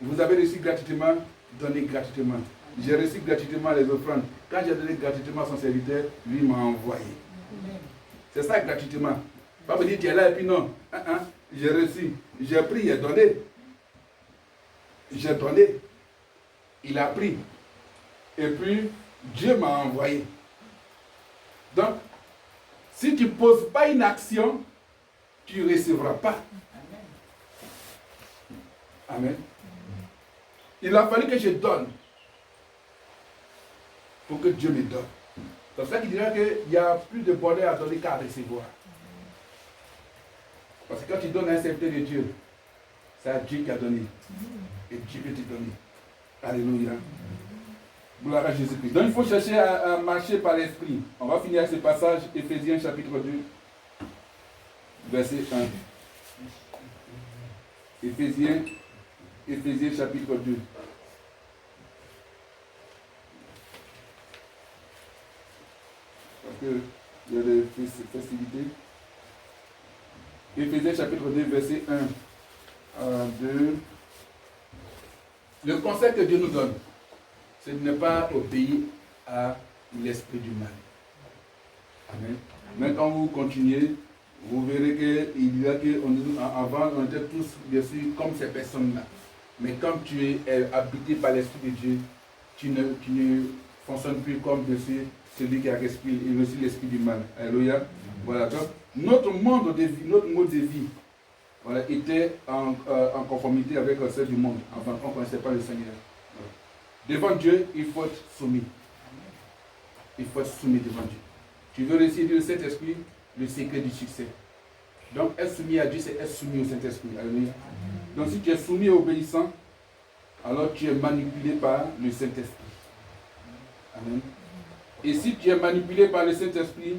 Vous avez reçu gratuitement, donnez gratuitement. J'ai reçu gratuitement les offrandes. Quand j'ai donné gratuitement à son serviteur, lui m'a envoyé. C'est ça gratuitement. Pas me dire tu es là et puis non. J'ai reçu, j'ai pris, j'ai donné. J'ai donné. Il a pris. Et puis, Dieu m'a envoyé. Donc, si tu ne poses pas une action, tu ne recevras pas. Amen. Il a fallu que je donne pour que Dieu me donne. C'est pour ça qu'il dirait qu'il y a plus de bonheur à donner qu'à recevoir. Parce que quand tu donnes à un serviteur de Dieu, c'est à Dieu qui a donné. Et Dieu peut te donner. Alléluia. Gloire à Jésus-Christ. Donc il faut chercher à marcher par l'esprit. On va finir avec ce passage, Éphésiens chapitre 2, verset 1. Éphésiens chapitre 2. Parce qu'il y a des festivités. Éphésiens chapitre 2, verset 1 à 2. Le conseil que Dieu nous donne, c'est de ne pas obéir à l'esprit du mal. Amen. Mais quand vous continuez, vous verrez qu'il y a avant, on était tous, bien sûr, comme ces personnes-là. Mais quand tu es habité par l'esprit de Dieu, tu ne fonctionnes plus comme, bien sûr, celui qui a reçu l'esprit du mal. Alléluia. Voilà. Donc, notre mode de vie, voilà, était en conformité avec celle du monde. Enfin, on ne connaissait pas le Seigneur. Voilà. Devant Dieu, il faut être soumis. Il faut être soumis devant Dieu. Tu veux réussir le Saint-Esprit, le secret du succès. Donc, être soumis à Dieu, c'est être soumis au Saint-Esprit. Alléluia. Donc, si tu es soumis et obéissant, alors tu es manipulé par le Saint-Esprit. Amen. Et si tu es manipulé par le Saint-Esprit,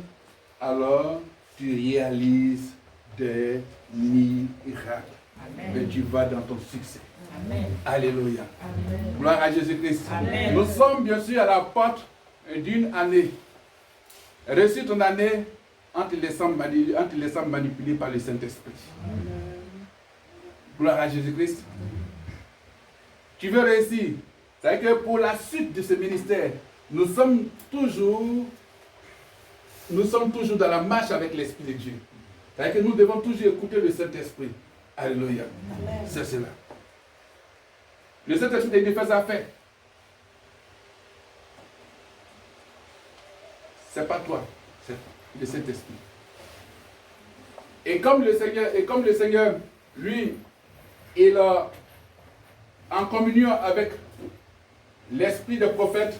alors tu réalises des miracles. Et tu vas dans ton succès. Amen. Alléluia. Amen. Gloire à Jésus-Christ. Nous sommes bien sûr à la porte d'une année. Réussis ton année en te laissant manipuler par le Saint-Esprit. Gloire à Jésus-Christ. Tu veux réussir. C'est-à-dire que pour la suite de ce ministère, nous sommes toujours dans la marche avec l'Esprit de Dieu. C'est-à-dire que nous devons toujours écouter le Saint-Esprit. Alléluia. C'est cela. Le Saint-Esprit a dit fais ça, fait. C'est pas toi, c'est le Saint-Esprit. Et comme le Seigneur, lui, il est en communion avec l'esprit de prophète,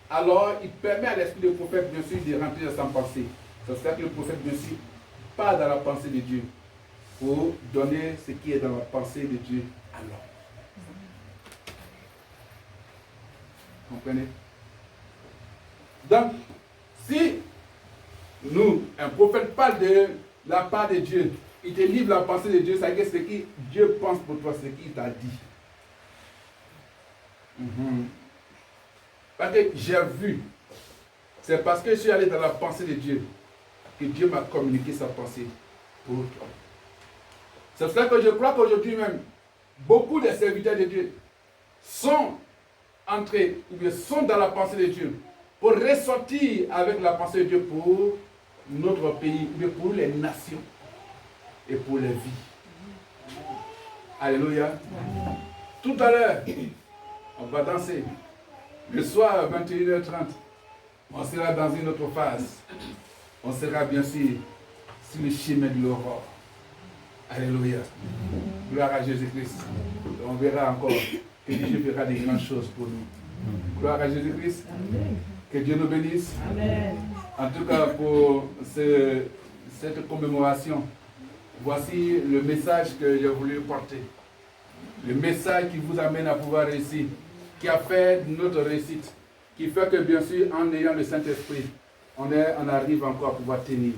alors il permet à l'esprit de prophète, bien sûr, de rentrer dans sa pensée. C'est pour ça que le prophète, bien sûr, part dans la pensée de Dieu pour donner ce qui est dans la pensée de Dieu à l'homme. Comprenez? Donc, si un prophète parle de la part de Dieu, il te livre la pensée de Dieu, ça veut dire ce que Dieu pense pour toi, ce qu'il t'a dit. Parce que j'ai vu, c'est parce que je suis allé dans la pensée de Dieu que Dieu m'a communiqué sa pensée pour toi. C'est pour ça que je crois qu'aujourd'hui même, beaucoup de serviteurs de Dieu sont entrés, ou bien sont dans la pensée de Dieu, pour ressortir avec la pensée de Dieu pour notre pays, ou bien pour les nations et pour les vies. Alléluia. Tout à l'heure, on va danser. Le soir, à 21h30, on sera dans une autre phase. On sera bien sûr sur le chemin de l'aurore. Alléluia. Gloire à Jésus-Christ. On verra encore que Dieu fera des grandes choses pour nous. Gloire à Jésus-Christ. Que Dieu nous bénisse. Amen. En tout cas, pour cette commémoration, voici le message que j'ai voulu porter. Le message qui vous amène à pouvoir réussir, qui a fait notre réussite, qui fait que bien sûr, en ayant le Saint-Esprit, on arrive encore à pouvoir tenir.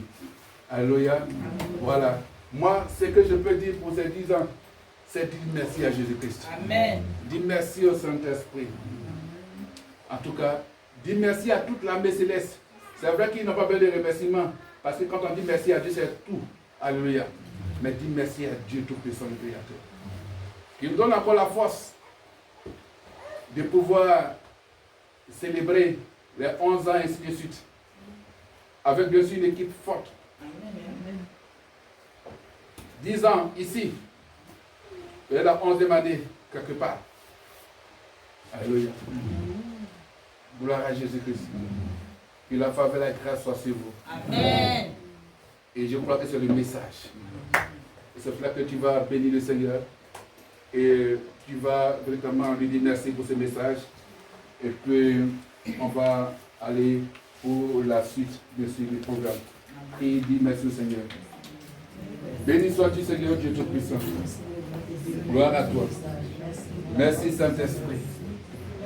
Alléluia. Voilà. Moi, ce que je peux dire pour ces 10 ans, c'est dire merci à Jésus-Christ. Amen. Dis merci au Saint-Esprit. En tout cas, dis merci à toute l'armée céleste. C'est vrai qu'ils n'ont pas besoin de remerciements. Parce que quand on dit merci à Dieu, c'est tout. Alléluia. Mais dis merci à Dieu Tout-Puissant, le Créateur. Qui nous donne encore la force de pouvoir célébrer les 11 ans et ainsi de suite. Avec bien sûr une équipe forte. 10 ans ici. Et la 11e année, quelque part. Alléluia. Gloire à Jésus-Christ. Que la faveur et la grâce soient sur vous. Amen. Et je crois que c'est le message. Et c'est là que tu vas bénir le Seigneur. Et tu vas véritablement lui dire merci pour ce message. Et puis, on va aller pour la suite de ce programme. Et dis merci au Seigneur. Béni sois-tu, Seigneur Dieu Tout-Puissant. Gloire à toi. Merci, Saint-Esprit.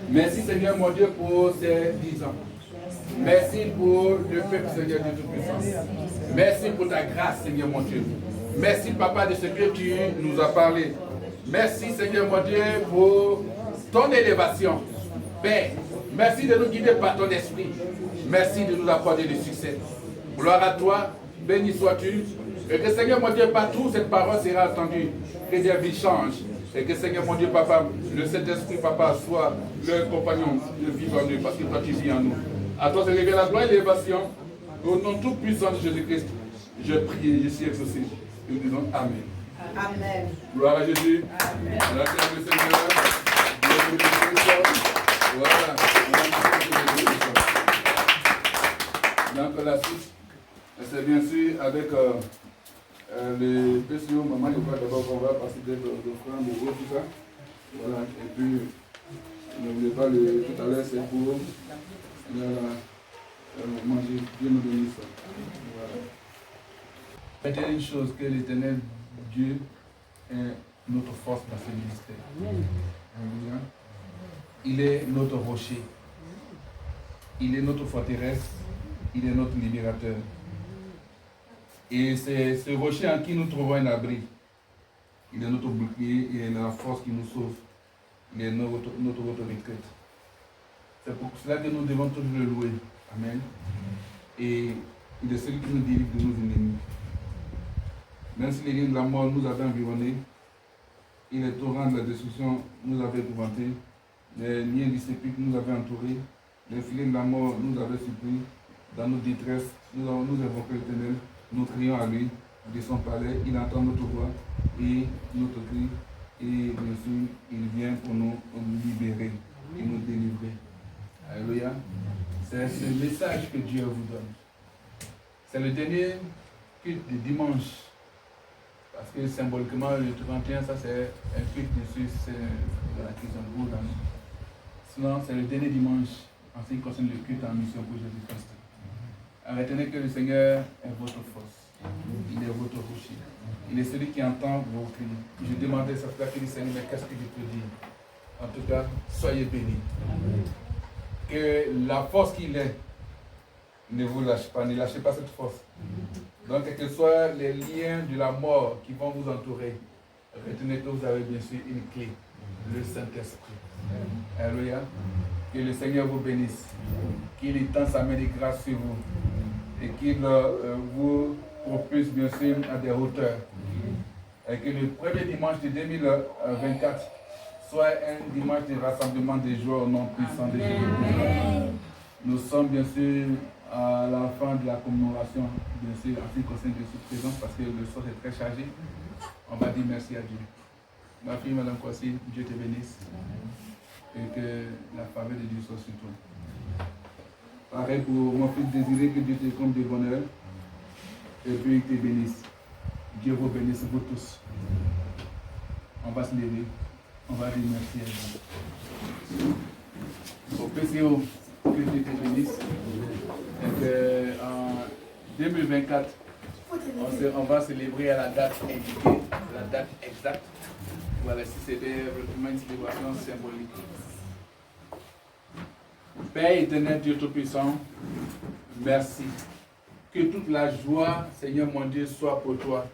Merci, Seigneur mon Dieu, pour ces 10 ans. Merci pour le peuple, Seigneur Dieu Tout-Puissant. Merci pour ta grâce, Seigneur mon Dieu. Merci, Papa, de ce que tu nous as parlé. Merci, Seigneur mon Dieu, pour ton élévation. Père, merci de nous guider par ton esprit. Merci de nous accorder le succès. Gloire à toi, béni sois-tu. Et que, Seigneur mon Dieu, partout cette parole sera entendue. Que des vies changent. Et que, Seigneur mon Dieu, Papa, le Saint-Esprit, Papa, soit le compagnon de vivre en nous, parce que toi tu vis en nous. À toi, Seigneur, la gloire et l'élévation. Au nom tout puissant de Jésus-Christ, je prie et je suis exaucé. Nous disons Amen. Amen. Gloire à Jésus. Amen. La gloire du Seigneur. Voilà. Donc la suite, c'est bien sûr avec les PCO, maman, il va d'abord qu'on va passer d'offrande, de gros, tout ça. Voilà. Et puis, n'oubliez pas, tout à l'heure, c'est pour manger. Dieu nous bénisse. Voilà. Retenez une chose, que l'Éternel Dieu est notre force dans ce ministère. Amen. Il est notre rocher. Il est notre forteresse. Il est notre libérateur. Et c'est ce rocher en qui nous trouvons un abri. Il est notre bouclier et la force qui nous sauve. Il est notre retraite. C'est pour cela que nous devons toujours le louer. Amen. Et il est celui qui nous délivre de nos ennemis. Même si les liens de la mort nous avaient environnés, et les torrents de la destruction nous avaient épouvantés, les liens du sépulcre nous avaient entourés, les filets de la mort nous avaient surpris. Dans nos détresses, nous invoquons l'Éternel, nous crions à lui de son palais, il entend notre voix et notre cri, et bien sûr, il vient pour nous libérer et nous délivrer. Alléluia. C'est ce message que Dieu vous donne. C'est le dernier culte de dimanche. Parce que symboliquement, le 31, ça c'est un culte, bien sûr, c'est de la Christian pour nous. Sinon, c'est le dernier dimanche en ce qui concerne le culte en mission pour Jésus-Christ. Retenez que le Seigneur est votre force. Il est votre rocher. Il est celui qui entend vos cris. Je demandais ça fait que le Seigneur, mais qu'est-ce que je peux dire? En tout cas, soyez bénis. Que la force qu'il est, ne vous lâche pas, ne lâchez pas cette force. Donc, quels que soient les liens de la mort qui vont vous entourer, retenez que vous avez bien sûr une clé, le Saint-Esprit. Alléluia. Que le Seigneur vous bénisse, qu'il étende sa main de grâce sur vous et qu'il vous propulse bien sûr à des hauteurs. Et que le premier dimanche de 2024 soit un dimanche de rassemblement des joie au nom puissant de Jésus. Nous sommes bien sûr à la fin de la commémoration, bien sûr, en ce qui concerne de cette présence, parce que le soir est très chargé. On va dire merci à Dieu. Ma fille, Madame Kwasi, Dieu te bénisse. Et que la faveur de Dieu soit sur toi. Pareil pour mon fils Désiré, que Dieu te comble de bonheur. Et puis qu'il te bénisse. Dieu vous bénisse, vous tous. On va se lever. On va dire merci à Dieu. Au PCO, que Dieu te bénisse. Et qu'en 2024, on va célébrer à la date indiquée, la date exacte. Voilà, si c'était vraiment une célébration symbolique. Père éternel, Dieu Tout-Puissant, merci. Que toute la joie, Seigneur mon Dieu, soit pour toi.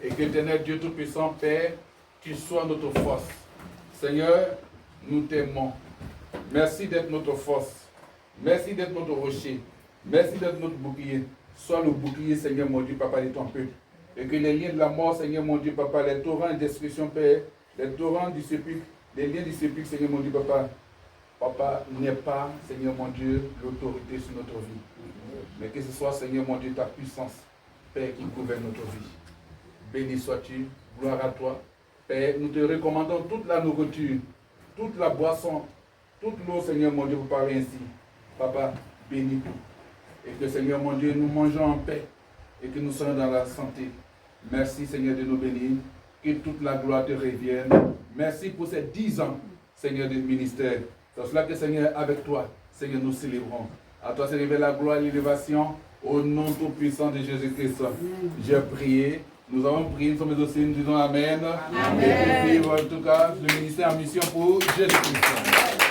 Et que éternel Dieu Tout-Puissant, Père, tu sois notre force. Seigneur, nous t'aimons. Merci d'être notre force. Merci d'être notre rocher. Merci d'être notre bouclier. Sois le bouclier, Seigneur mon Dieu, Papa, de ton peuple. Et que les liens de la mort, Seigneur mon Dieu, Papa, les torrents de destruction, Père, les torrents du sépulcre, les liens du sépulcre, Seigneur mon Dieu, Papa, n'aie pas, Seigneur mon Dieu, l'autorité sur notre vie. Mais que ce soit, Seigneur mon Dieu, ta puissance, Père, qui gouverne notre vie. Béni sois-tu, gloire à toi. Père, nous te recommandons toute la nourriture, toute la boisson, toute l'eau, Seigneur mon Dieu, pour parler ainsi. Papa, bénis tout. Et que, Seigneur mon Dieu, nous mangeons en paix et que nous soyons dans la santé. Merci, Seigneur, de nous bénir. Que toute la gloire te revienne. Merci pour ces 10 ans, Seigneur, de ministère. C'est cela que, Seigneur, avec toi, Seigneur, nous célébrons. À toi, Seigneur, la gloire et l'élévation. Au nom tout puissant de Jésus-Christ. J'ai prié. Nous avons prié, nous sommes aussi, nous disons Amen. Amen. Et puis, en tout cas, le ministère en mission pour Jésus-Christ.